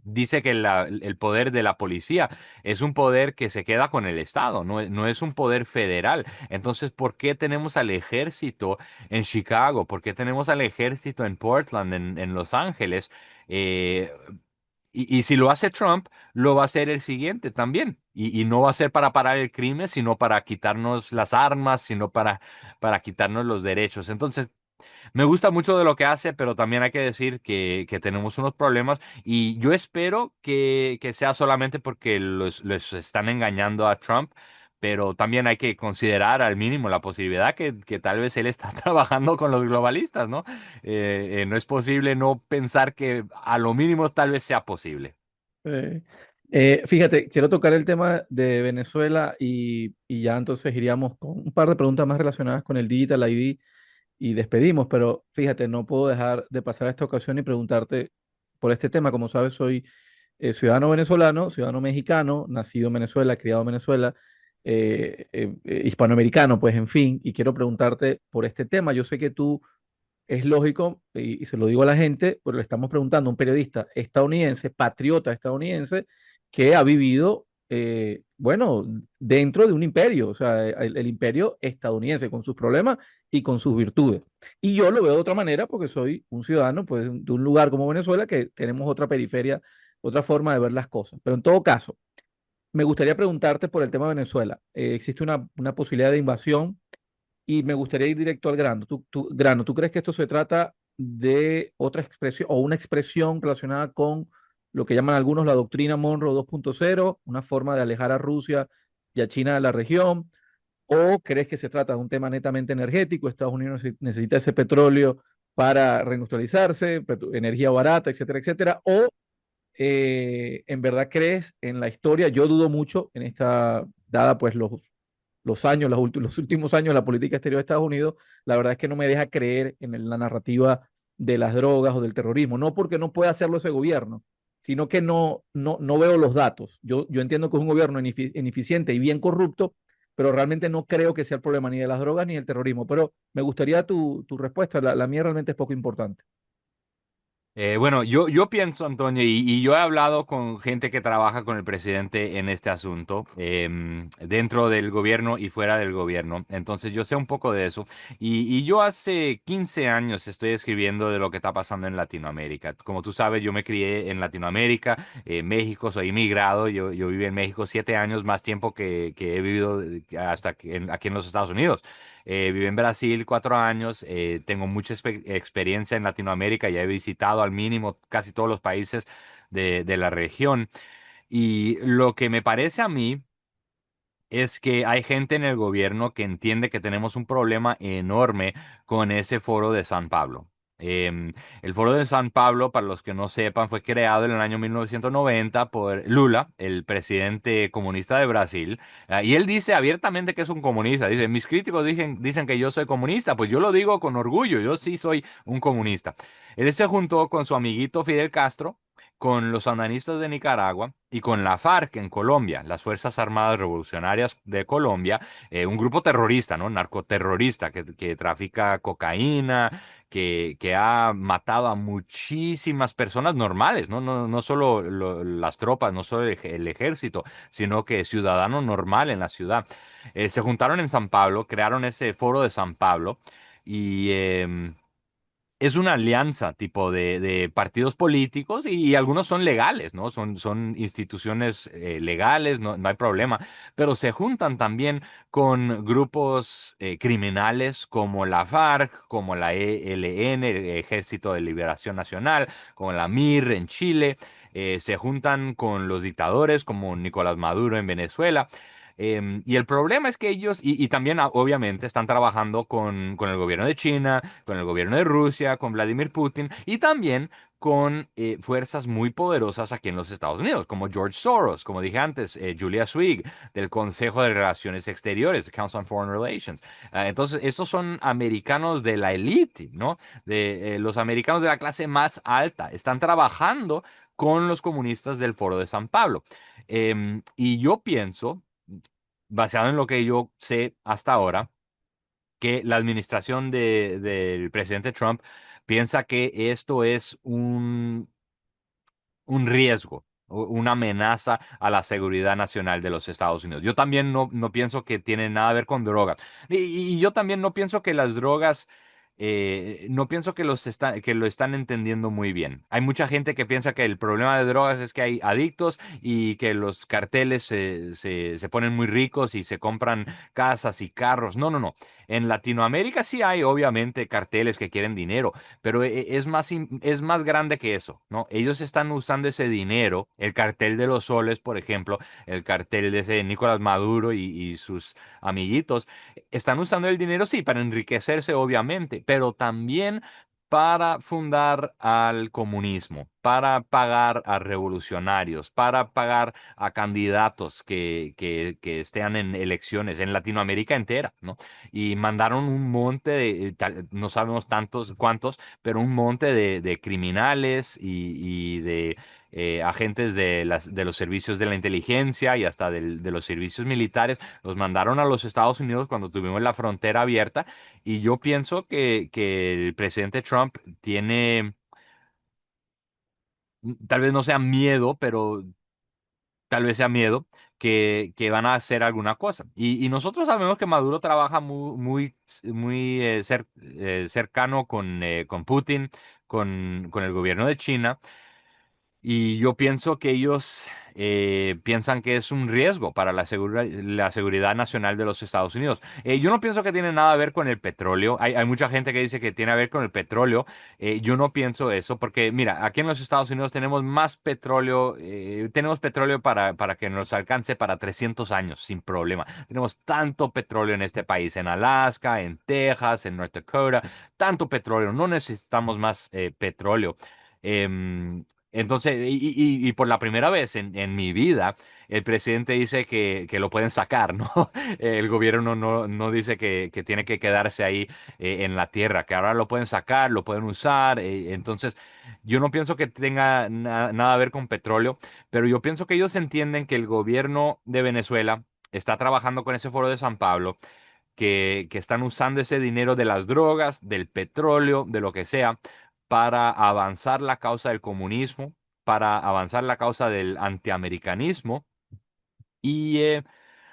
dice que el poder de la policía es un poder que se queda con el Estado, no es un poder federal. Entonces, ¿por qué tenemos al ejército en Chicago? ¿Por qué tenemos al ejército en Portland, en Los Ángeles? Eh, y si lo hace Trump, lo va a hacer el siguiente también. Y no va a ser para parar el crimen, sino para quitarnos las armas, sino para quitarnos los derechos. Entonces, me gusta mucho de lo que hace, pero también hay que decir que tenemos unos problemas y yo espero que sea solamente porque los están engañando a Trump, pero también hay que considerar al mínimo la posibilidad que tal vez él está trabajando con los globalistas, ¿no? No es posible no pensar que a lo mínimo tal vez sea posible. Eh, Fíjate, quiero tocar el tema de Venezuela y ya entonces iríamos con un par de preguntas más relacionadas con el Digital ID y despedimos, pero fíjate, no puedo dejar de pasar esta ocasión y preguntarte por este tema. Como sabes, soy ciudadano venezolano, ciudadano mexicano, nacido en Venezuela, criado en Venezuela, hispanoamericano, pues en fin, y quiero preguntarte por este tema. Yo sé que tú es lógico, y se lo digo a la gente, pero le estamos preguntando a un periodista estadounidense, patriota estadounidense, que ha vivido, bueno, dentro de un imperio, o sea, el imperio estadounidense, con sus problemas y con sus virtudes. Y yo lo veo de otra manera porque soy un ciudadano, pues, de un lugar como Venezuela, que tenemos otra periferia, otra forma de ver las cosas. Pero en todo caso, me gustaría preguntarte por el tema de Venezuela. ¿Existe una posibilidad de invasión? Y me gustaría ir directo al grano. ¿Tú crees que esto se trata de otra expresión o una expresión relacionada con lo que llaman algunos la doctrina Monroe 2.0, una forma de alejar a Rusia y a China de la región? ¿O crees que se trata de un tema netamente energético? Estados Unidos necesita ese petróleo para reindustrializarse, energía barata, etcétera, etcétera. ¿O en verdad crees en la historia? Yo dudo mucho en esta, dada pues los años, los últimos años de la política exterior de Estados Unidos, la verdad es que no me deja creer en la narrativa de las drogas o del terrorismo. No porque no pueda hacerlo ese gobierno, sino que no veo los datos. Yo entiendo que es un gobierno ineficiente y bien corrupto, pero realmente no creo que sea el problema ni de las drogas ni del terrorismo. Pero me gustaría tu respuesta. La mía realmente es poco importante. Bueno, yo pienso, Antonio, y yo he hablado con gente que trabaja con el presidente en este asunto, dentro del gobierno y fuera del gobierno. Entonces yo sé un poco de eso. Y yo hace 15 años estoy escribiendo de lo que está pasando en Latinoamérica. Como tú sabes, yo me crié en Latinoamérica, México, soy inmigrado. Yo viví en México 7 años, más tiempo que he vivido hasta aquí en los Estados Unidos. Viví en Brasil 4 años, tengo mucha experiencia en Latinoamérica, ya he visitado al mínimo casi todos los países de la región. Y lo que me parece a mí es que hay gente en el gobierno que entiende que tenemos un problema enorme con ese foro de San Pablo. El foro de San Pablo, para los que no sepan, fue creado en el año 1990 por Lula, el presidente comunista de Brasil. Y él dice abiertamente que es un comunista. Dice, mis críticos dicen que yo soy comunista. Pues yo lo digo con orgullo, yo sí soy un comunista. Él se juntó con su amiguito Fidel Castro con los sandinistas de Nicaragua y con la FARC en Colombia, las Fuerzas Armadas Revolucionarias de Colombia, un grupo terrorista, ¿no? Narcoterrorista que trafica cocaína, que ha matado a muchísimas personas normales, ¿no? No solo las tropas, no solo el ejército, sino que ciudadano normal en la ciudad. Se juntaron en San Pablo, crearon ese foro de San Pablo y es una alianza tipo de partidos políticos y algunos son legales, ¿no? Son instituciones legales, no hay problema, pero se juntan también con grupos criminales como la FARC, como la ELN, el Ejército de Liberación Nacional, como la MIR en Chile, se juntan con los dictadores como Nicolás Maduro en Venezuela. Y el problema es que ellos, y también obviamente están trabajando con el gobierno de China, con el gobierno de Rusia, con Vladimir Putin y también con fuerzas muy poderosas aquí en los Estados Unidos, como George Soros, como dije antes, Julia Swig, del Consejo de Relaciones Exteriores, the Council on Foreign Relations. Entonces, estos son americanos de la élite, ¿no? De los americanos de la clase más alta. Están trabajando con los comunistas del Foro de San Pablo. Y yo pienso, basado en lo que yo sé hasta ahora, que la administración del presidente Trump piensa que esto es un riesgo, una amenaza a la seguridad nacional de los Estados Unidos. Yo también no pienso que tiene nada que ver con drogas. Y yo también no pienso que las drogas, no pienso que que lo están entendiendo muy bien. Hay mucha gente que piensa que el problema de drogas es que hay adictos y que los carteles se ponen muy ricos y se compran casas y carros. No. En Latinoamérica sí hay, obviamente, carteles que quieren dinero, pero es más grande que eso, ¿no? Ellos están usando ese dinero, el cartel de los soles, por ejemplo, el cartel de ese Nicolás Maduro y sus amiguitos, están usando el dinero, sí, para enriquecerse, obviamente, pero también para fundar al comunismo, para pagar a revolucionarios, para pagar a candidatos que estén en elecciones en Latinoamérica entera, ¿no? Y mandaron un monte no sabemos tantos cuántos, pero un monte de criminales y de agentes de los servicios de la inteligencia y hasta de los servicios militares, los mandaron a los Estados Unidos cuando tuvimos la frontera abierta. Y yo pienso que el presidente Trump tiene, tal vez no sea miedo, pero tal vez sea miedo que van a hacer alguna cosa. Y nosotros sabemos que Maduro trabaja muy cercano con Putin, con el gobierno de China. Y yo pienso que ellos piensan que es un riesgo para la seguridad nacional de los Estados Unidos. Yo no pienso que tiene nada que ver con el petróleo. Hay mucha gente que dice que tiene que ver con el petróleo. Yo no pienso eso porque, mira, aquí en los Estados Unidos tenemos más petróleo, tenemos petróleo para que nos alcance para 300 años sin problema. Tenemos tanto petróleo en este país, en Alaska, en Texas, en North Dakota, tanto petróleo. No necesitamos más petróleo. Em, entonces, y por la primera vez en mi vida, el presidente dice que lo pueden sacar, ¿no? El gobierno no dice que tiene que quedarse ahí en la tierra, que ahora lo pueden sacar, lo pueden usar. Entonces, yo no pienso que tenga nada a ver con petróleo, pero yo pienso que ellos entienden que el gobierno de Venezuela está trabajando con ese foro de San Pablo, que están usando ese dinero de las drogas, del petróleo, de lo que sea, para avanzar la causa del comunismo, para avanzar la causa del antiamericanismo. Y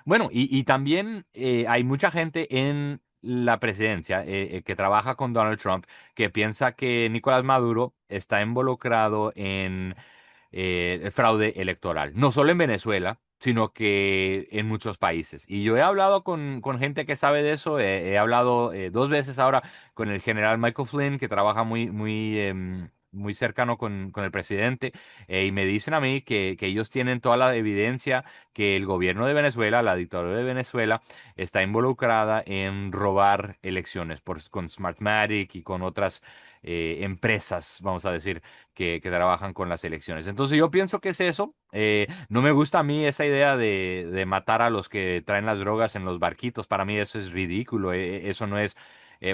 bueno, y también hay mucha gente en la presidencia que trabaja con Donald Trump que piensa que Nicolás Maduro está involucrado en el fraude electoral, no solo en Venezuela, sino que en muchos países. Y yo he hablado con gente que sabe de eso, he hablado dos veces ahora con el general Michael Flynn, que trabaja muy cercano con el presidente, y me dicen a mí que ellos tienen toda la evidencia que el gobierno de Venezuela, la dictadura de Venezuela, está involucrada en robar elecciones con Smartmatic y con otras empresas, vamos a decir que trabajan con las elecciones. Entonces yo pienso que es eso. No me gusta a mí esa idea de matar a los que traen las drogas en los barquitos. Para mí eso es ridículo. Eso no es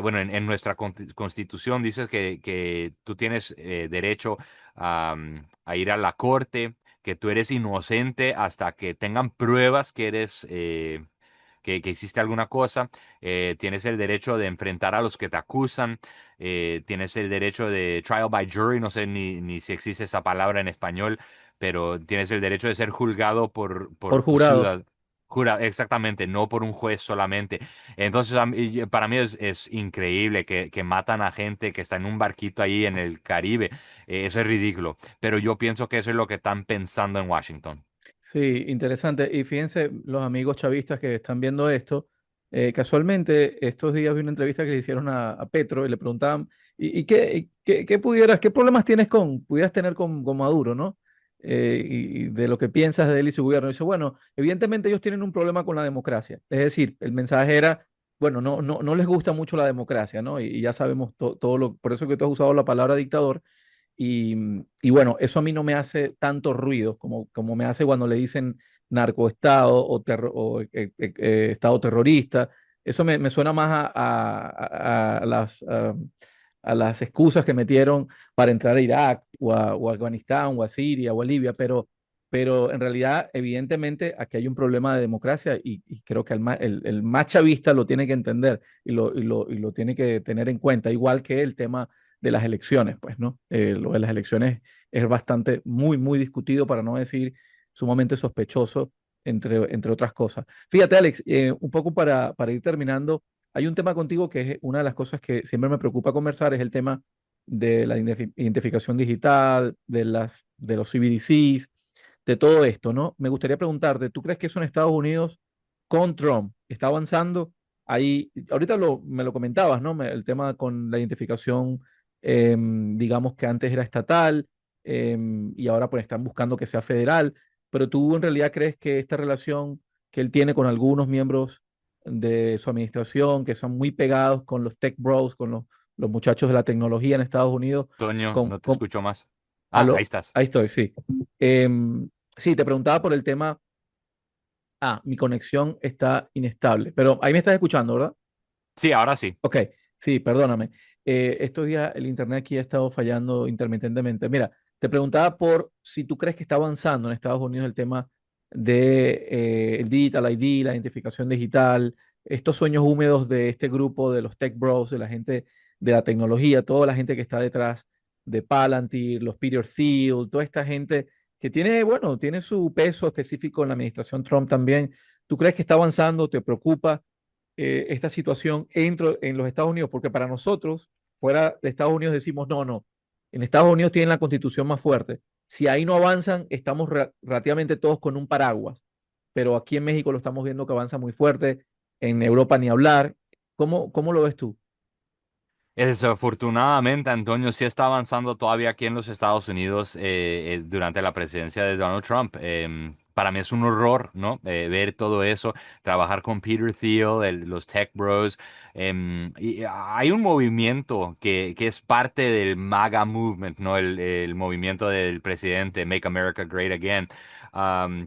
bueno, en nuestra constitución dice que tú tienes derecho a ir a la corte, que tú eres inocente hasta que tengan pruebas que eres... que hiciste alguna cosa, tienes el derecho de enfrentar a los que te acusan, tienes el derecho de trial by jury, no sé ni si existe esa palabra en español, pero tienes el derecho de ser juzgado por Por tu jurado. ciudad. Jura, exactamente, no por un juez solamente. Entonces, para mí es increíble que matan a gente que está en un barquito ahí en el Caribe. Eso es ridículo. Pero yo pienso que eso es lo que están pensando en Washington. Sí, interesante. Y fíjense, los amigos chavistas que están viendo esto, casualmente estos días vi una entrevista que le hicieron a Petro y le preguntaban, ¿y qué problemas pudieras tener con Maduro, ¿no? Y de lo que piensas de él y su gobierno. Y dice, bueno, evidentemente ellos tienen un problema con la democracia. Es decir, el mensaje era, bueno, no les gusta mucho la democracia, ¿no? Y ya sabemos todo lo, por eso que tú has usado la palabra dictador. Y bueno, eso a mí no me hace tanto ruido como me hace cuando le dicen narcoestado o estado terrorista. Eso me suena más a las excusas que metieron para entrar a Irak o a Afganistán o a Siria o a Libia, pero en realidad, evidentemente, aquí hay un problema de democracia y creo que el más chavista lo tiene que entender y lo tiene que tener en cuenta, igual que el tema de las elecciones, pues, ¿no? Lo de las elecciones es bastante, muy discutido, para no decir sumamente sospechoso, entre otras cosas. Fíjate, Alex, un poco para ir terminando, hay un tema contigo que es una de las cosas que siempre me preocupa conversar, es el tema de la identificación digital, de los CBDCs, de todo esto, ¿no? Me gustaría preguntarte, ¿tú crees que eso en Estados Unidos con Trump está avanzando? Ahí, ahorita me lo comentabas, ¿no? El tema con la identificación, digamos que antes era estatal, y ahora pues están buscando que sea federal, pero tú en realidad crees que esta relación que él tiene con algunos miembros de su administración, que son muy pegados con los tech bros, con los muchachos de la tecnología en Estados Unidos, Toño, con, no te con- escucho más. Ah, ahí estás. ahí estoy, sí. Sí, te preguntaba por el tema, mi conexión está inestable, pero ahí me estás escuchando, ¿verdad? Sí, ahora sí. Ok, sí, perdóname. Estos días el internet aquí ha estado fallando intermitentemente. Mira, te preguntaba por si tú crees que está avanzando en Estados Unidos el tema de el Digital ID, la identificación digital, estos sueños húmedos de este grupo de los tech bros, de la gente de la tecnología, toda la gente que está detrás de Palantir, los Peter Thiel, toda esta gente que tiene, bueno, tiene su peso específico en la administración Trump también. ¿Tú crees que está avanzando? ¿Te preocupa esta situación en los Estados Unidos? Porque para nosotros, fuera de Estados Unidos, decimos, no, en Estados Unidos tienen la constitución más fuerte. Si ahí no avanzan, estamos relativamente todos con un paraguas, pero aquí en México lo estamos viendo que avanza muy fuerte, en Europa ni hablar. ¿Cómo lo ves tú? Desafortunadamente, Antonio, sí está avanzando todavía aquí en los Estados Unidos durante la presidencia de Donald Trump. Para mí es un horror, ¿no? Ver todo eso, trabajar con Peter Thiel, los Tech Bros. Y hay un movimiento que es parte del MAGA Movement, ¿no? El movimiento del presidente Make America Great Again.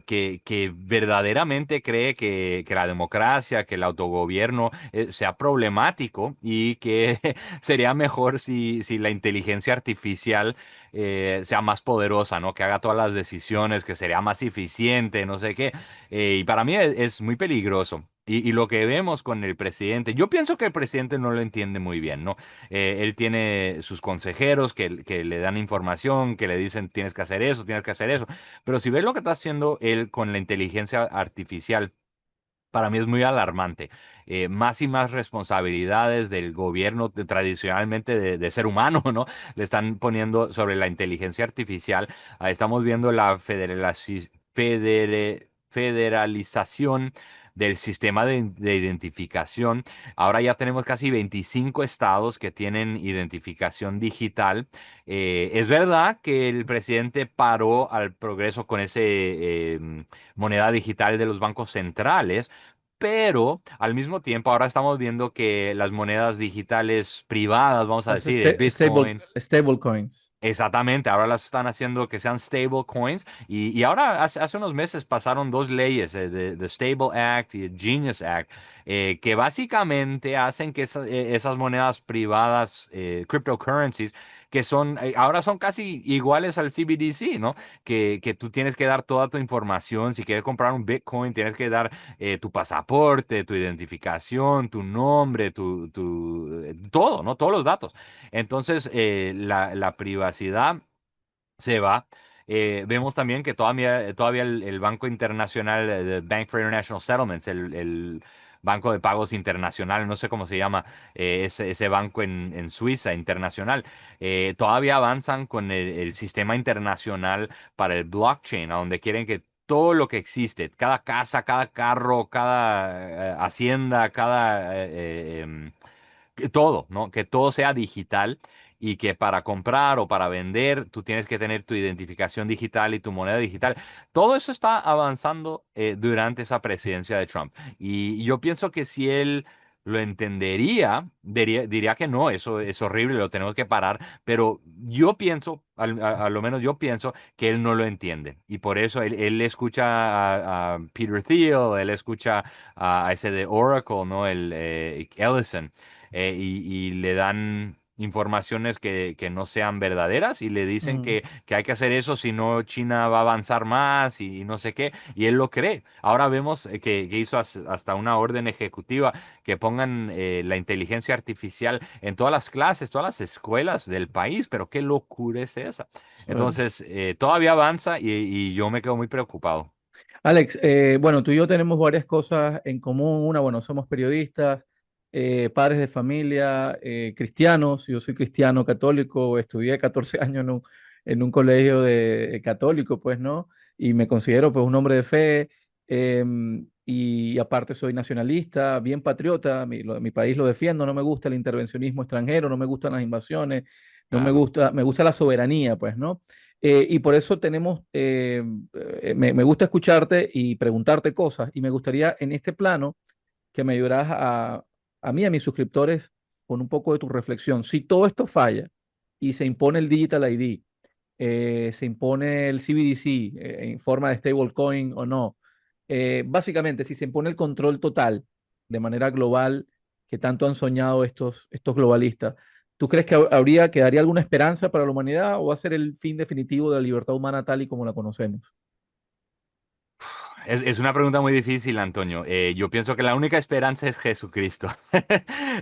Que verdaderamente cree que la democracia, que el autogobierno sea problemático y que sería mejor si la inteligencia artificial sea más poderosa, ¿no? Que haga todas las decisiones, que sería más eficiente, no sé qué. Y para mí es muy peligroso. Y lo que vemos con el presidente, yo pienso que el presidente no lo entiende muy bien, ¿no? Él tiene sus consejeros que le dan información, que le dicen tienes que hacer eso, tienes que hacer eso. Pero si ves lo que está haciendo él con la inteligencia artificial, para mí es muy alarmante. Más y más responsabilidades del gobierno tradicionalmente de ser humano, ¿no? Le están poniendo sobre la inteligencia artificial. Estamos viendo la federalización del sistema de identificación. Ahora ya tenemos casi 25 estados que tienen identificación digital. Es verdad que el presidente paró al progreso con ese moneda digital de los bancos centrales, pero al mismo tiempo ahora estamos viendo que las monedas digitales privadas, vamos a Las decir, el Bitcoin. stable coins. Exactamente, ahora las están haciendo que sean stable coins y ahora hace unos meses pasaron dos leyes, the Stable Act y el Genius Act, que básicamente hacen que esas monedas privadas, cryptocurrencies, que son, ahora son casi iguales al CBDC, ¿no? Que tú tienes que dar toda tu información, si quieres comprar un Bitcoin, tienes que dar tu pasaporte, tu identificación, tu nombre, todo, ¿no? Todos los datos. Entonces, la privacidad se va. Vemos también que todavía el Banco Internacional, the Bank for International Settlements, el Banco de Pagos Internacional, no sé cómo se llama, ese banco en Suiza internacional, todavía avanzan con el sistema internacional para el blockchain, a donde quieren que todo lo que existe, cada casa, cada carro, cada hacienda, cada que todo, ¿no? Que todo sea digital y que para comprar o para vender tú tienes que tener tu identificación digital y tu moneda digital. Todo eso está avanzando durante esa presidencia de Trump. Y yo pienso que si él lo entendería, diría que no, eso es horrible, lo tenemos que parar, pero yo pienso, a lo menos yo pienso que él no lo entiende. Y por eso él escucha a Peter Thiel, él escucha a ese de Oracle, ¿no? El Ellison y le dan informaciones que no sean verdaderas y le dicen Mm, que hay que hacer eso, si no China va a avanzar más y no sé qué, y él lo cree. Ahora vemos que hizo hasta una orden ejecutiva que pongan la inteligencia artificial en todas las clases, todas las escuelas del país, pero qué locura es esa. sí. Entonces, todavía avanza y yo me quedo muy preocupado. Alex, bueno, tú y yo tenemos varias cosas en común. Una, bueno, somos periodistas, padres de familia, cristianos. Yo soy cristiano católico, estudié 14 años en un colegio católico, pues, ¿no? Y me considero, pues, un hombre de fe. Y aparte soy nacionalista, bien patriota. Mi país lo defiendo. No me gusta el intervencionismo extranjero, no me gustan las invasiones, no me Claro. gusta, me gusta la soberanía, pues, ¿no? Y por eso me gusta escucharte y preguntarte cosas. Y me gustaría en este plano que me ayudaras a mí, a mis suscriptores, con un poco de tu reflexión. Si todo esto falla y se impone el Digital ID, se impone el CBDC en forma de stablecoin o no, básicamente, si se impone el control total de manera global que tanto han soñado estos globalistas, ¿tú crees que quedaría alguna esperanza para la humanidad o va a ser el fin definitivo de la libertad humana tal y como la conocemos? Es una pregunta muy difícil, Antonio. Yo pienso que la única esperanza es Jesucristo.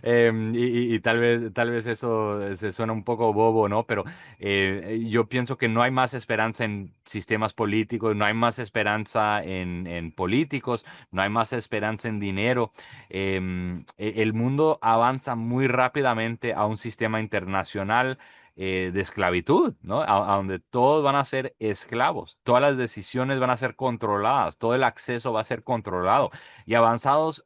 Y tal vez eso se suena un poco bobo, ¿no? Pero yo pienso que no hay más esperanza en sistemas políticos, no hay más esperanza en políticos, no hay más esperanza en dinero. El mundo avanza muy rápidamente a un sistema internacional de esclavitud, ¿no? A donde todos van a ser esclavos, todas las decisiones van a ser controladas, todo el acceso va a ser controlado y avanzamos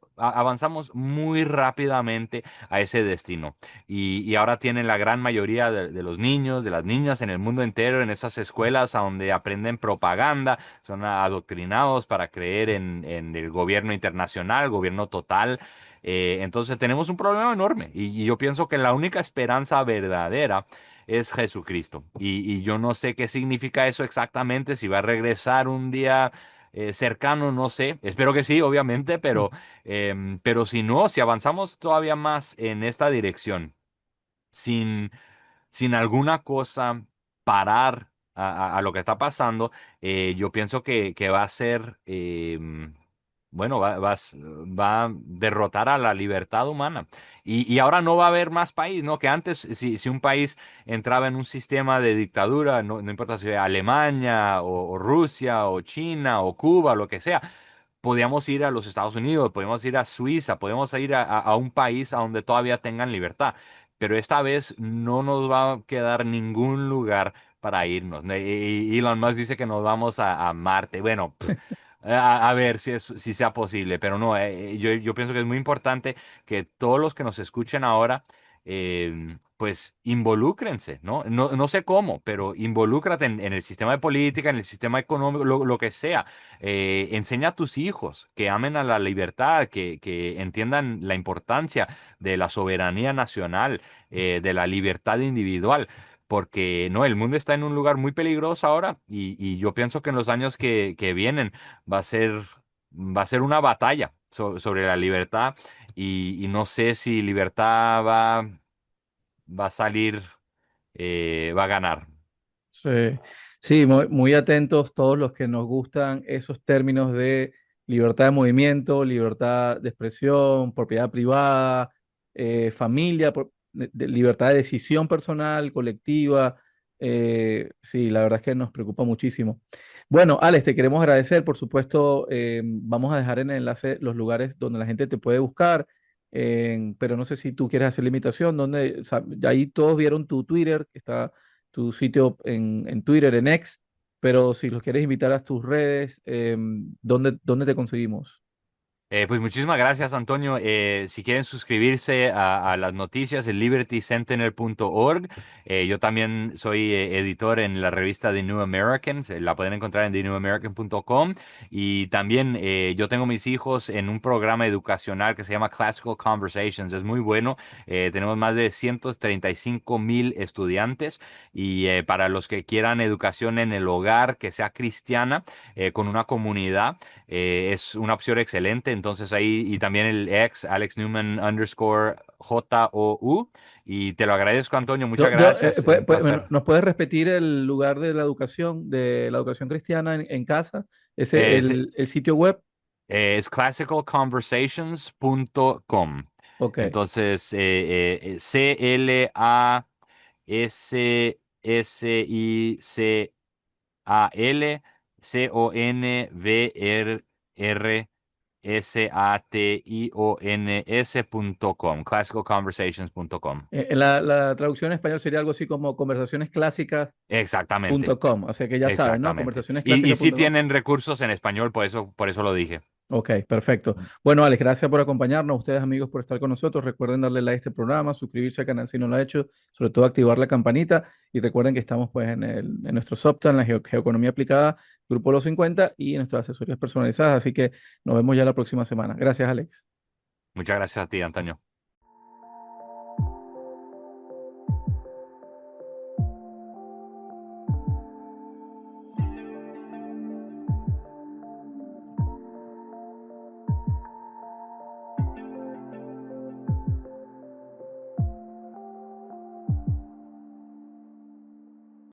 muy rápidamente a ese destino. Y ahora tienen la gran mayoría de los niños, de las niñas en el mundo entero, en esas escuelas a donde aprenden propaganda, son adoctrinados para creer en el gobierno internacional, gobierno total. Entonces tenemos un problema enorme y yo pienso que la única esperanza verdadera es Jesucristo. Y yo no sé qué significa eso exactamente, si va a regresar un día cercano, no sé. Espero que sí, obviamente, pero si no, si avanzamos todavía más en esta dirección, sin sin alguna cosa parar a lo que está pasando, yo pienso que va a ser, bueno, va a derrotar a la libertad humana. Y ahora no va a haber más país, ¿no? Que antes, si un país entraba en un sistema de dictadura, no importa si era Alemania o Rusia o China o Cuba, lo que sea, podíamos ir a los Estados Unidos, podíamos ir a Suiza, podemos ir a un país a donde todavía tengan libertad. Pero esta vez no nos va a quedar ningún lugar para irnos, ¿no? Y Elon Musk dice que nos vamos a Marte. Bueno, a ver si sea posible, pero no, yo pienso que es muy importante que todos los que nos escuchen ahora pues involúcrense, ¿no? No sé cómo, pero involúcrate en el sistema de política, en el sistema económico, lo que sea. Enseña a tus hijos que amen a la libertad, que entiendan la importancia de la soberanía nacional, de la libertad individual. Porque no, el mundo está en un lugar muy peligroso ahora y yo pienso que en los años que vienen va a ser, va a ser una batalla sobre la libertad y no sé si libertad va a salir, va a ganar. Sí, sí, muy atentos todos los que nos gustan esos términos de libertad de movimiento, libertad de expresión, propiedad privada, familia, libertad de decisión personal, colectiva. Sí, la verdad es que nos preocupa muchísimo. Bueno, Alex, te queremos agradecer. Por supuesto, vamos a dejar en el enlace los lugares donde la gente te puede buscar, pero no sé si tú quieres hacer la invitación, donde, o sea, ya ahí todos vieron tu Twitter, que está tu sitio en Twitter, en X, pero si los quieres invitar a tus redes, ¿dónde te conseguimos? Pues muchísimas gracias, Antonio. Si quieren suscribirse a las noticias, el libertysentinel.org. Yo también soy editor en la revista The New Americans. La pueden encontrar en thenewamerican.com. Y también yo tengo mis hijos en un programa educacional que se llama Classical Conversations. Es muy bueno. Tenemos más de 135,000 estudiantes. Y para los que quieran educación en el hogar, que sea cristiana, con una comunidad. Es una opción excelente. Entonces ahí, y también el ex, Alex Newman underscore JOU. Y te lo agradezco, Antonio. Muchas gracias. Un placer. ¿Nos puedes repetir el lugar de la educación cristiana en casa? Ese, Es, el sitio web. es classicalconversations.com. Ok. Entonces, classicalconversationsconversationscom, classicalconversations.com. La traducción en español sería algo así como Exactamente, conversacionesclásicas.com. Así que ya sabes, ¿no? exactamente. Y sí Conversacionesclásicas.com. tienen recursos en español, por eso lo dije. Ok, perfecto. Bueno, Alex, gracias por acompañarnos. Ustedes, amigos, por estar con nosotros. Recuerden darle like a este programa, suscribirse al canal si no lo ha hecho, sobre todo activar la campanita. Y recuerden que estamos pues en nuestro Substance, en la Geoeconomía Aplicada, Grupo Los 50 y en nuestras asesorías personalizadas. Así que nos vemos ya la próxima semana. Gracias, Alex. Muchas gracias a ti, Antonio.